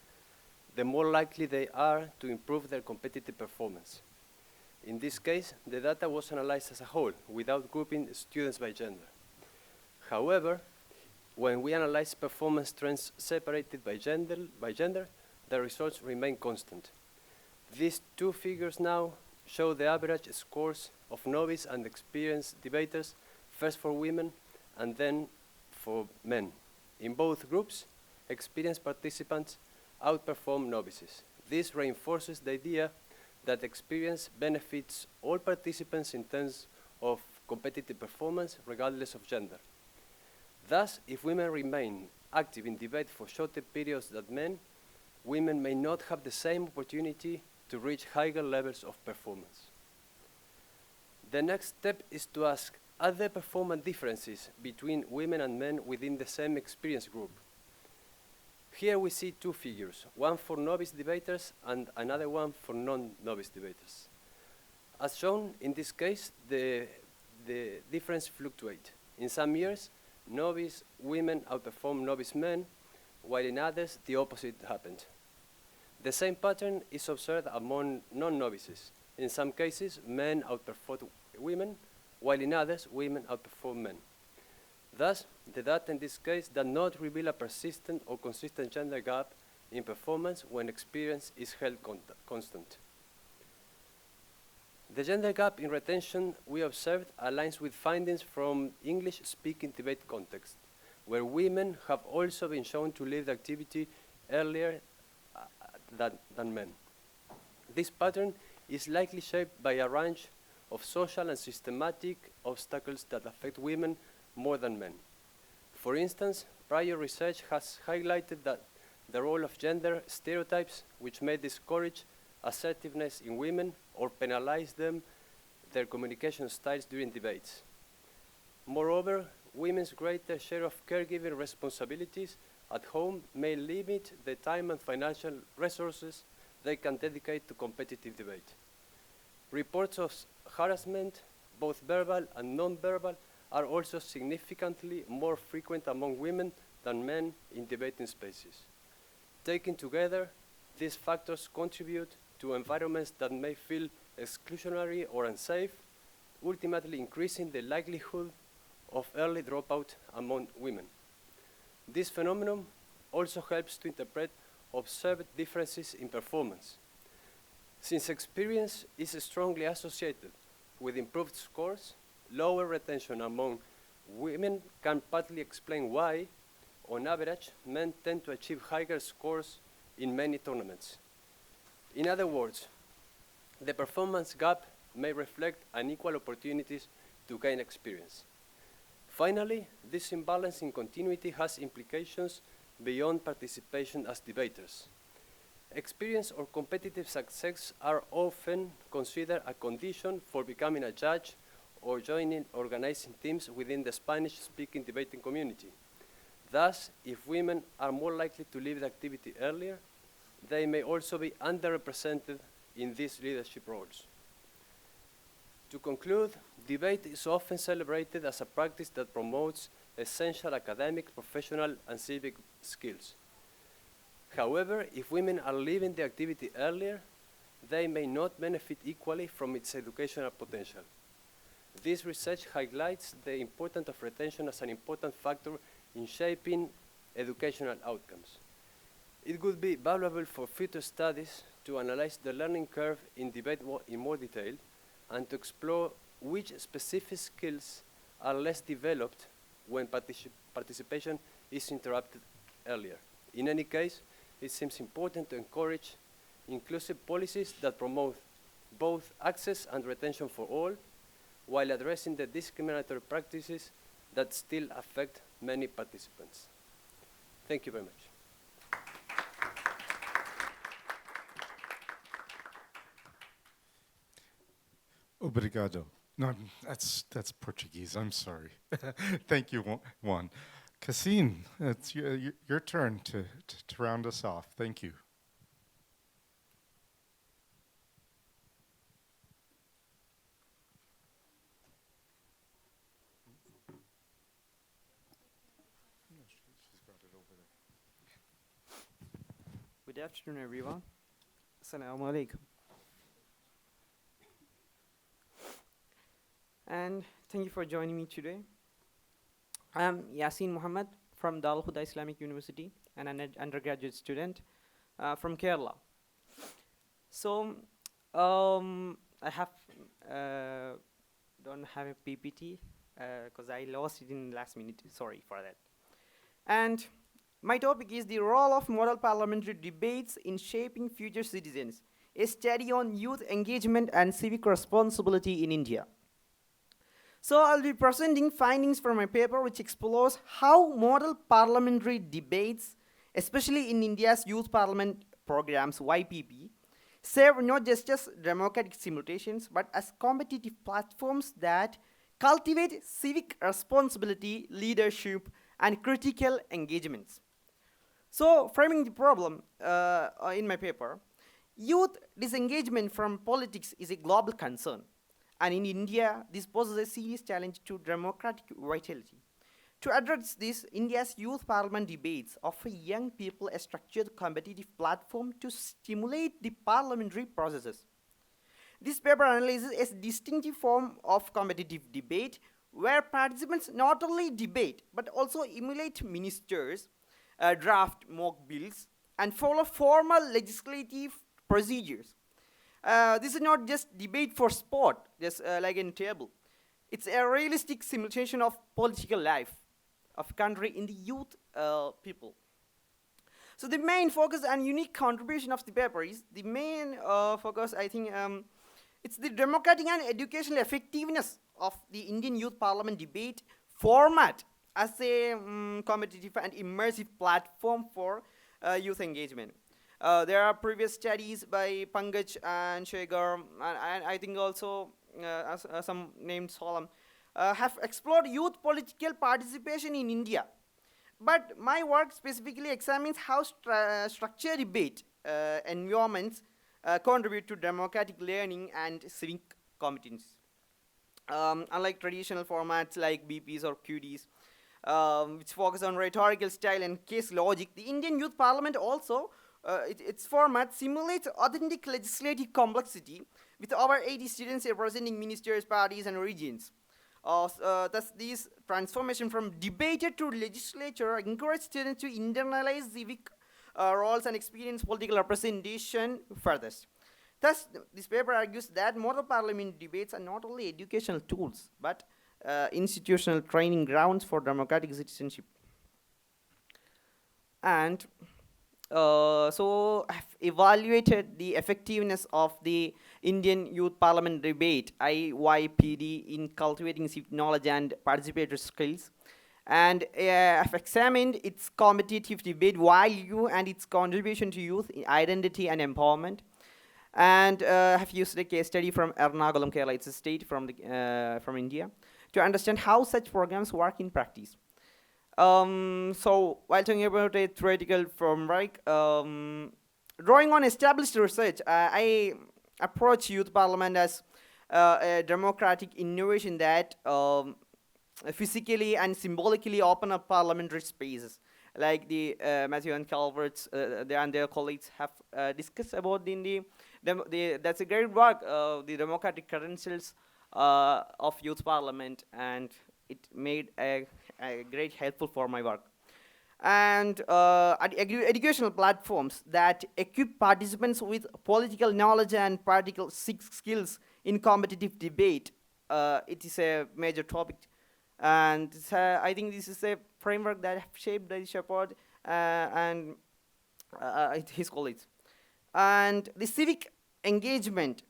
the more likely they are to improve their competitive performance. In this case, the data was analyzed as a whole, without grouping students by gender. However, when we analyze performance trends separated by gender, the results remain constant. These 2 figures now show the average scores of novice and experienced debaters, first for women and then for men. In both groups, experienced participants outperform novices. This reinforces the idea that experience benefits all participants in terms of competitive performance regardless of gender. Thus, if women remain active in debate for shorter periods than men, women may not have the same opportunity to reach higher levels of performance. The next step is to ask, are there performance differences between women and men within the same experience group? Here we see two figures, one for novice debaters and another one for non-novice debaters. As shown, in this case, the difference fluctuates. In some years, novice women outperform novice men, while in others, the opposite happened. The same pattern is observed among non-novices. In some cases, men outperform women, while in others, women outperform men. Thus, the data in this case does not reveal a persistent or consistent gender gap in performance when experience is held constant. The gender gap in retention we observed aligns with findings from English-speaking debate context, where women have also been shown to leave the activity earlier than men. This pattern is likely shaped by a range of social and systematic obstacles that affect women more than men. For instance, prior research has highlighted that the role of gender stereotypes, which may discourage assertiveness in women or penalize their communication styles during debates. Moreover, women's greater share of caregiving responsibilities at home may limit the time and financial resources they can dedicate to competitive debate. Reports of harassment, both verbal and non-verbal, are also significantly more frequent among women than men in debating spaces. Taken together, these factors contribute to environments that may feel exclusionary or unsafe, ultimately increasing the likelihood of early dropout among women. This phenomenon also helps to interpret observed differences in performance. Since experience is strongly associated with improved scores, lower retention among women can partly explain why, on average, men tend to achieve higher scores in many tournaments. In other words, the performance gap may reflect unequal opportunities to gain experience. Finally, this imbalance in continuity has implications beyond participation as debaters. Experience or competitive success are often considered a condition for becoming a judge or joining organizing teams within the Spanish-speaking debating community. Thus, if women are more likely to leave the activity earlier, they may also be underrepresented in these leadership roles. To conclude, debate is often celebrated as a practice that promotes essential academic, professional, and civic skills. However, if women are leaving the activity earlier, they may not benefit equally from its educational potential. This research highlights the importance of retention as an important factor in shaping educational outcomes. It would be valuable for future studies to analyze the learning curve in debate in more detail and to explore which specific skills are less developed when participation is interrupted earlier. In any case, it seems important to encourage inclusive policies that promote both access and retention for all, while addressing the discriminatory practices that still affect many participants. Thank you very much. Obrigado. No, that's Portuguese. I'm sorry. Thank you, Juan. Yaseen, it's your turn to round us off. Thank you. She's got it over there. Good afternoon, everyone. Assalamu alaikum. And thank you for joining me today. I'm Yaseen Muhammad from Huda Islamic University and an undergraduate student from Kerala. So I have don't have a PPT because I lost it in last minute. Sorry for that. And my topic is the role of model parliamentary debates in shaping future citizens, a study on youth engagement and civic responsibility in India. So I'll be presenting findings from my paper which explores how model parliamentary debates, especially in India's youth parliament programs, YPP, serve not just as democratic simulations but as competitive platforms that cultivate civic responsibility, leadership, and critical engagements. So, framing the problem in my paper, youth disengagement from politics is a global concern. And in India, this poses a serious challenge to democratic vitality. To address this, India's youth parliament debates offer young people a structured competitive platform to stimulate the parliamentary processes. This paper analyzes a distinctive form of competitive debate where participants not only debate but also emulate ministers, draft mock bills, and follow formal legislative procedures. This is not just debate for sport, just like in table. It's a realistic simulation of political life of country in the youth people. So the main focus and unique contribution of the paper is the main focus, I think, it's the democratic and educational effectiveness of the Indian youth parliament debate format as a competitive and immersive platform for youth engagement. There are previous studies by Pankaj and Shekhar, and I think also some named Solam, have explored youth political participation in India. But my work specifically examines how structured debate environments contribute to democratic learning and civic competence. Unlike traditional formats like BPs or QDs, which focus on rhetorical style and case logic, the Indian Youth Parliament also, its format simulates authentic legislative complexity with over 80 students representing ministers, parties, and regions. Thus, this transformation from debater to legislature encourages students to internalize civic roles and experience political representation furthest. Thus, this paper argues that model parliament debates are not only educational tools, but institutional training grounds for democratic citizenship. And so I've evaluated the effectiveness of the Indian Youth Parliament debate, IYPD, in cultivating civic knowledge and participatory skills. And I've examined its competitive debate value and its contribution to youth identity and empowerment. And have used a case study from Ernakulam, Kerala, it's a state from India, to understand how such programs work in practice. So while talking about a theoretical framework, drawing on established research, I approach youth parliament as a democratic innovation that physically and symbolically open up parliamentary spaces. Like the Matthew and Calvert's and their colleagues have discussed about that's a great work, the democratic credentials of youth parliament, and it made a great helpful for my work. And educational platforms that equip participants with political knowledge and practical skills in competitive debate. It is a major topic, and I think this is a framework that shaped by Shepard and his colleagues. And the civic engagement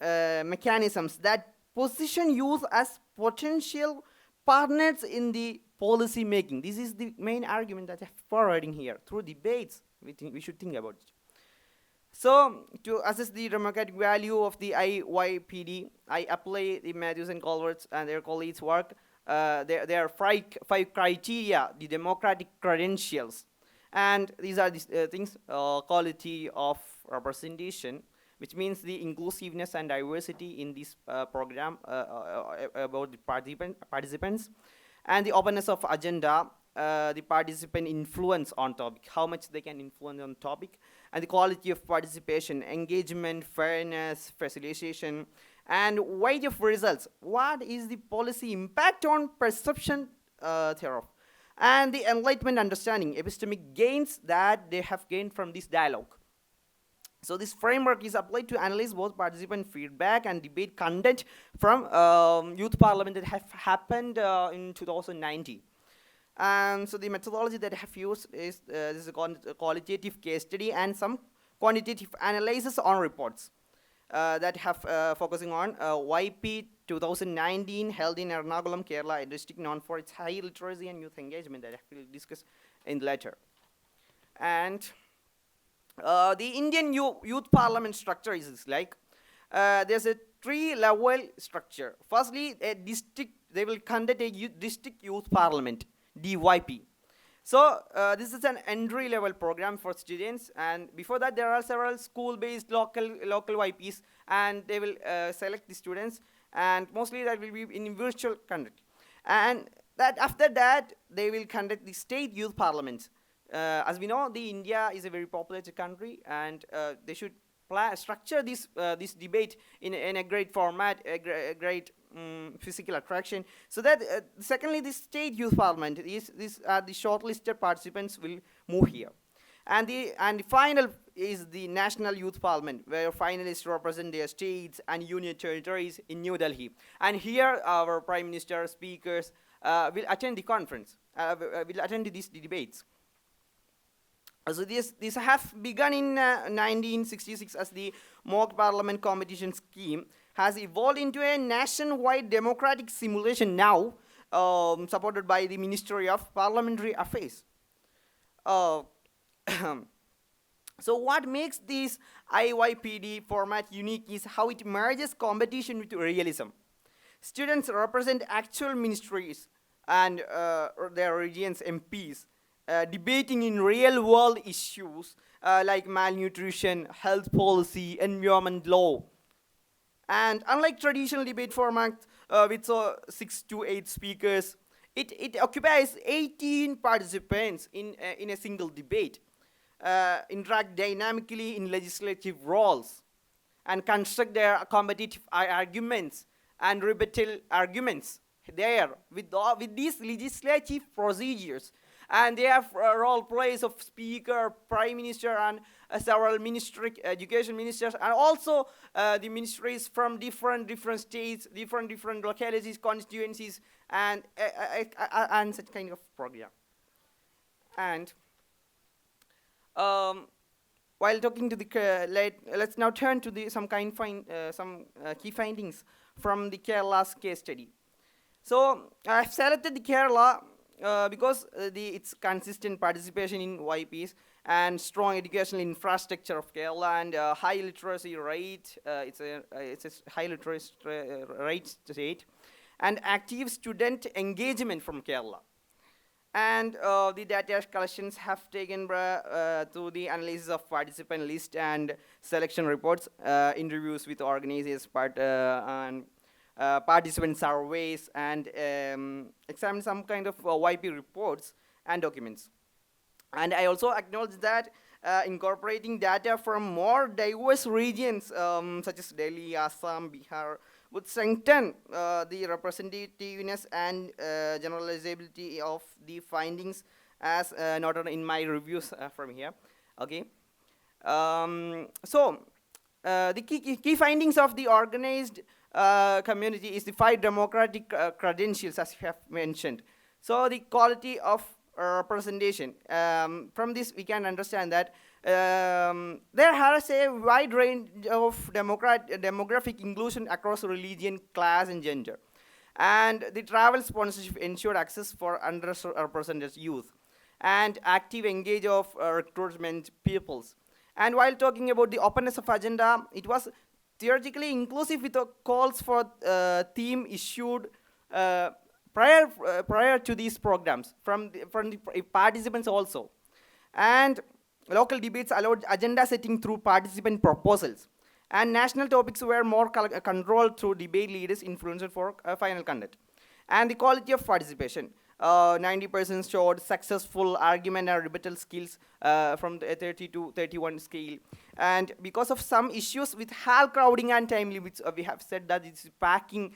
mechanisms that position youth as potential partners in the policy making. This is the main argument that I'm forwarding here. Through debates, we should think about it. So, to assess the democratic value of the IYPD, I apply the Matthews and Calvert's and their colleagues' work. There are five criteria, the democratic credentials. And these are the things, quality of representation, which means the inclusiveness and diversity in this program about the participants, and the openness of agenda, the participant influence on topic, how much they can influence on topic, and the quality of participation, engagement, fairness, facilitation, and weight of results. What is the policy impact on perception thereof? And the enlightenment understanding, epistemic gains that they have gained from this dialogue. So this framework is applied to analyze both participant feedback and debate content from youth parliament that have happened in 2019. And so the methodology that I have used is this is a qualitative case study and some quantitative analysis on reports. that have focusing on YP 2019 held in Ernakulam, Kerala, a district known for its high literacy and youth engagement that I will discuss in later. And the Indian youth parliament structure is like, there's a 3-level structure. Firstly, they will conduct a district youth parliament, DYP. So this is an entry-level program for students, and before that there are several school-based local YPs, and they will select the students, and mostly that will be in virtual conduct. And that after that they will conduct the state youth parliaments. As we know, India is a very populated country, and they should structure this debate in a great format, a great physical attraction. So that secondly, the state youth parliament, these are the shortlisted participants will move here. And the final is the national youth parliament, where finalists represent their states and union territories in New Delhi. And here our prime minister, speakers will attend the conference, will attend these debates. So this have begun in 1966 as the mock parliament competition scheme, has evolved into a nationwide democratic simulation now, supported by the Ministry of Parliamentary Affairs. So what makes this IYPD format unique is how it merges competition with realism. Students represent actual ministries and their regions' MPs, debating in real-world issues like malnutrition, health policy, environment law. And unlike traditional debate format with 6 to 8 speakers, it occupies 18 participants in a single debate, interact dynamically in legislative roles, and construct their competitive arguments and rebuttal arguments there with these legislative procedures. And they have role plays of speaker, prime minister, and several education ministers, and also the ministries from different states, different localities, constituencies, and such kind of program. And while talking to the let's now turn to some key findings from the Kerala's case study. So I've selected the Kerala because its consistent participation in YPs and strong educational infrastructure of Kerala and high literacy rate, it's a high literacy rate state, and active student engagement from Kerala. And the data collections have taken through the analysis of participant list and selection reports, interviews with organizers, and participant surveys, and examine some kind of YP reports and documents. And I also acknowledge that incorporating data from more diverse regions such as Delhi, Assam, Bihar would strengthen the representativeness and generalizability of the findings, as noted in my reviews from here. Okay. So the key findings of the organized community is the 5 democratic credentials, as you have mentioned. So the quality of representation. From this we can understand that there has a wide range of demographic inclusion across religion, class, and gender. And the travel sponsorship ensured access for underrepresented youth and active engage of recruitment peoples. And while talking about the openness of agenda, it was theoretically inclusive with calls for theme issued prior to these programs from the participants also. And local debates allowed agenda setting through participant proposals. And national topics were more controlled through debate leaders influenced for final conduct. And the quality of participation. 90% showed successful argument and rebuttal skills from the 30 to 31 scale. And because of some issues with hall crowding and time limits, we have said that it's a packing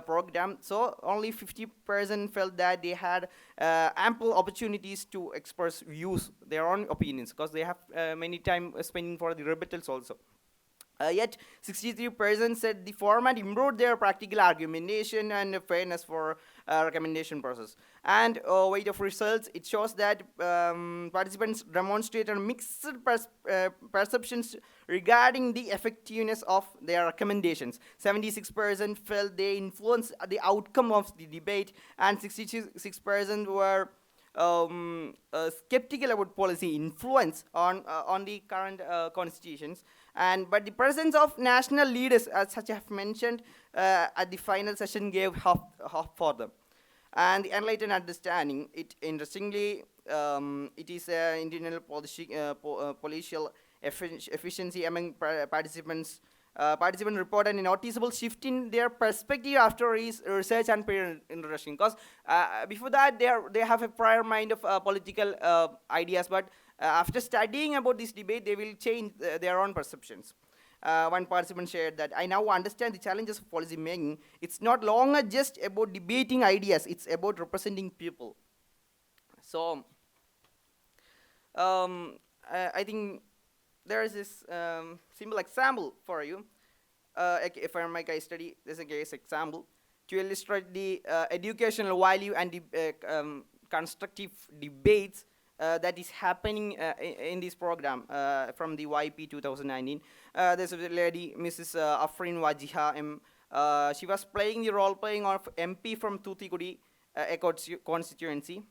program, so only 50% felt that they had ample opportunities to express views, their own opinions, because they have many time spending for the rebuttals also. Yet 63% said the format improved their practical argumentation and fairness for recommendation process. And weight of results, it shows that participants demonstrated mixed perceptions regarding the effectiveness of their recommendations. 76% felt they influenced the outcome of the debate, and 66% were skeptical about policy influence on the current constitutions. But the presence of national leaders, as such I have mentioned, at the final session gave hope for them. And the enlightened understanding, interestingly, it is internal political efficiency among participants. Participants reported a noticeable shift in their perspective after research and peer interaction. Because before that, they have a prior mind of political ideas, but after studying about this debate, they will change their own perceptions. One participant shared that, I now understand the challenges of policy making. It's not longer just about debating ideas, it's about representing people. So, I think there is this simple example for you. For my case study, there's a case example to illustrate the educational value and the constructive debates that is happening in this program from the YP 2019. There's a lady, Mrs. Afrin Wajiha. She was playing the role playing of MP from Toothukudi constituency.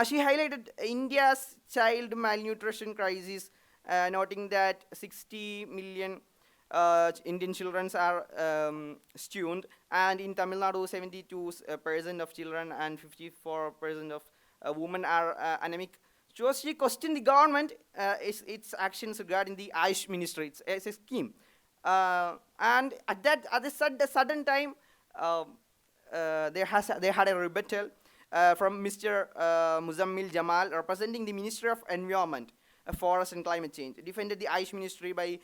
She highlighted India's child malnutrition crisis, noting that 60 million Indian children are stunted, and in Tamil Nadu, 72% of children and 54% of women are anemic. So she questioned the government, its actions regarding the Ayush Ministry, it's a scheme. And at the sudden time, they had a rebuttal from Mr. Muzammil Jamal, representing the Ministry of Environment, Forest and Climate Change, defended the Ayush Ministry by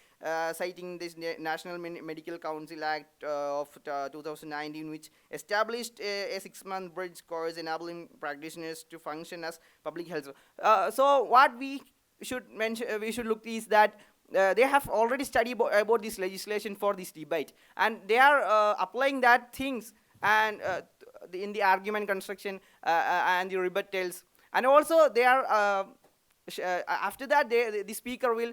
citing this National Medical Council Act of 2019, which established a 6-month bridge course enabling practitioners to function as public health. So what we should look is that they have already studied about this legislation for this debate, and they are applying that things and in the argument construction and the rebuttals, and also they are after that the speaker will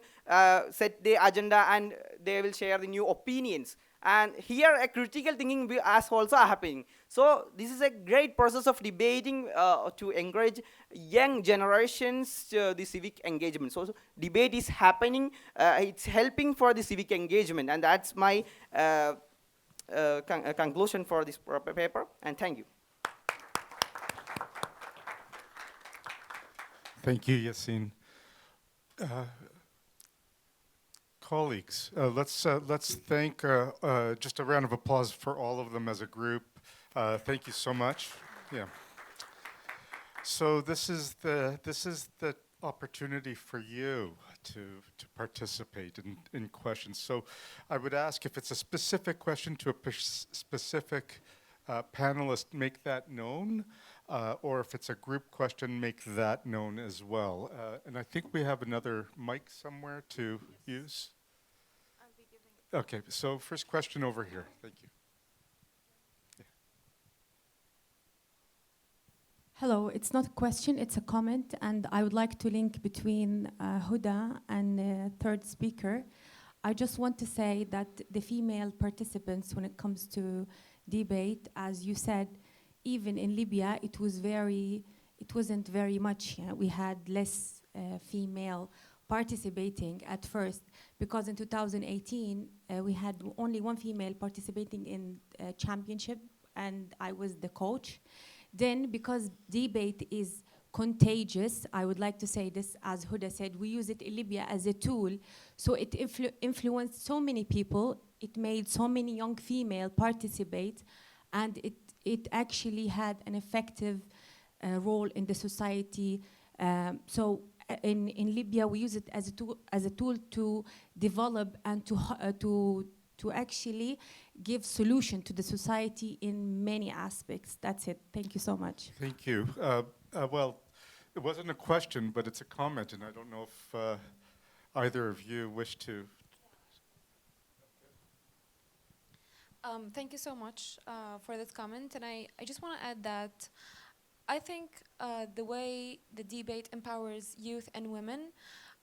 set the agenda and they will share the new opinions, and here a critical thinking is also happening. So this is a great process of debating to encourage young generations the civic engagement. So debate is happening, it's helping for the civic engagement, and that's my conclusion for this paper, and thank you. Thank you, Yaseen. Colleagues, let's thank just a round of applause for all of them as a group. Thank you so much. Yeah. So this is the opportunity for you to participate in questions. So I would ask, if it's a specific question to a specific panelist, make that known. Or if it's a group question, make that known as well. And I think we have another mic somewhere to use. I'll be giving. Okay, so first question over here. Thank you. Yeah. Hello, it's not a question, it's a comment, and I would like to link between Huda and third speaker. I just want to say that the female participants, when it comes to debate, as you said, even in Libya, it wasn't very much. We had less female participating at first, because in 2018, we had only one female participating in championship, and I was the coach. Then, because debate is contagious, I would like to say this, as Huda said, we use it in Libya as a tool, so it influenced so many people, it made so many young female participate, and it actually had an effective role in the society. So in Libya, we use it as a tool to develop and to actually give solution to the society in many aspects. That's it. Thank you so much. Thank you. Well, it wasn't a question, but it's a comment, and I don't know if either of you wish to. Thank you so much for this comment, and I just want to add that I think the way the debate empowers youth and women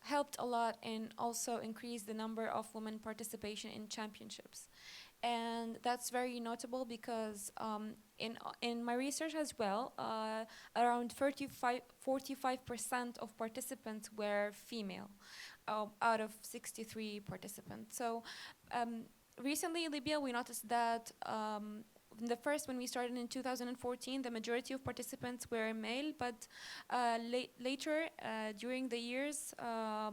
helped a lot in also increase the number of women participation in championships. And that's very notable because in my research as well, around 45% of participants were female out of 63 participants. So recently in Libya, we noticed that when we started in 2014, the majority of participants were male, but later during the years,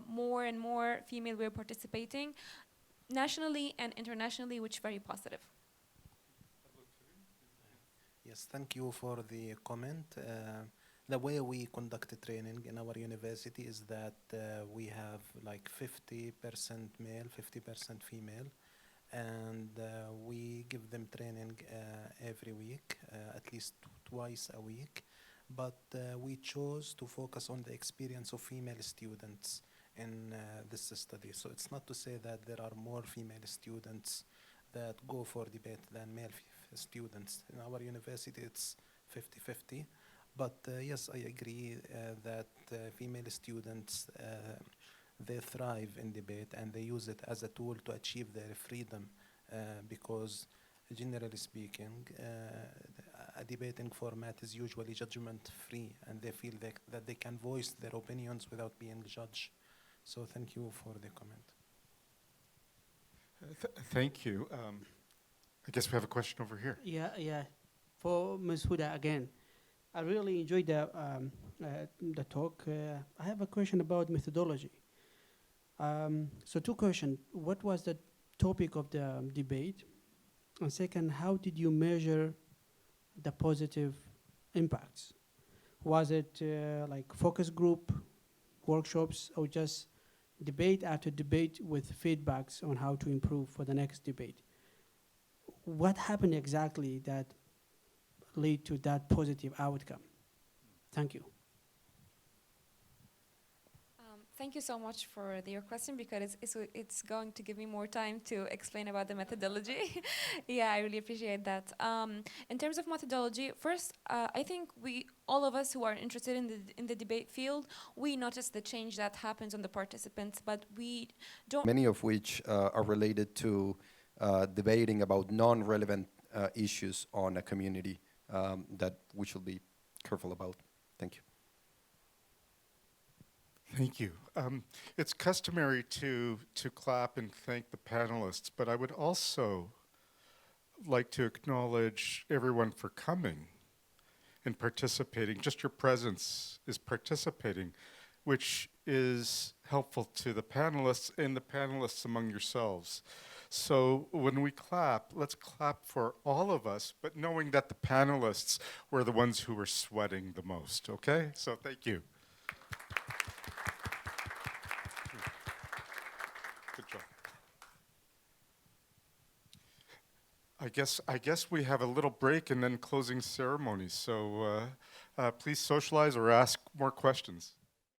more and more female were participating nationally and internationally, which is very positive. Yes, thank you for the comment. The way we conduct training in our university is that we have like 50% male, 50% female, and we give them training every week, at least twice a week. But we chose to focus on the experience of female students in this study. So it's not to say that there are more female students that go for debate than male students. In our university, it's 50-50. But yes, I agree that female students, they thrive in debate and they use it as a tool to achieve their freedom because generally speaking, a debating format is usually judgment-free and they feel that they can voice their opinions without being judged. So thank you for the comment. Thank you. I guess we have a question over here. Yeah. For Ms. Huda again, I really enjoyed the talk. I have a question about methodology. So 2 questions. What was the topic of the debate? And second, how did you measure the positive impacts? Was it like focus group, workshops, or just debate after debate with feedbacks on how to improve for the next debate? What happened exactly that lead to that positive outcome? Thank you. Thank you so much for your question because it's going to give me more time to explain about the methodology. Yeah, I really appreciate that. In terms of methodology, first, I think all of us who are interested in the debate field, we notice the change that happens on the participants, but we don't. Many of which are related to debating about non-relevant issues on a community that we should be careful about. Thank you. Thank you. It's customary to clap and thank the panelists, but I would also like to acknowledge everyone for coming and participating. Just your presence is participating, which is helpful to the panelists and the panelists among yourselves. So when we clap, let's clap for all of us, but knowing that the panelists were the ones who were sweating the most, okay? So thank you. Good job. I guess we have a little break and then closing ceremonies. So please socialize or ask more questions.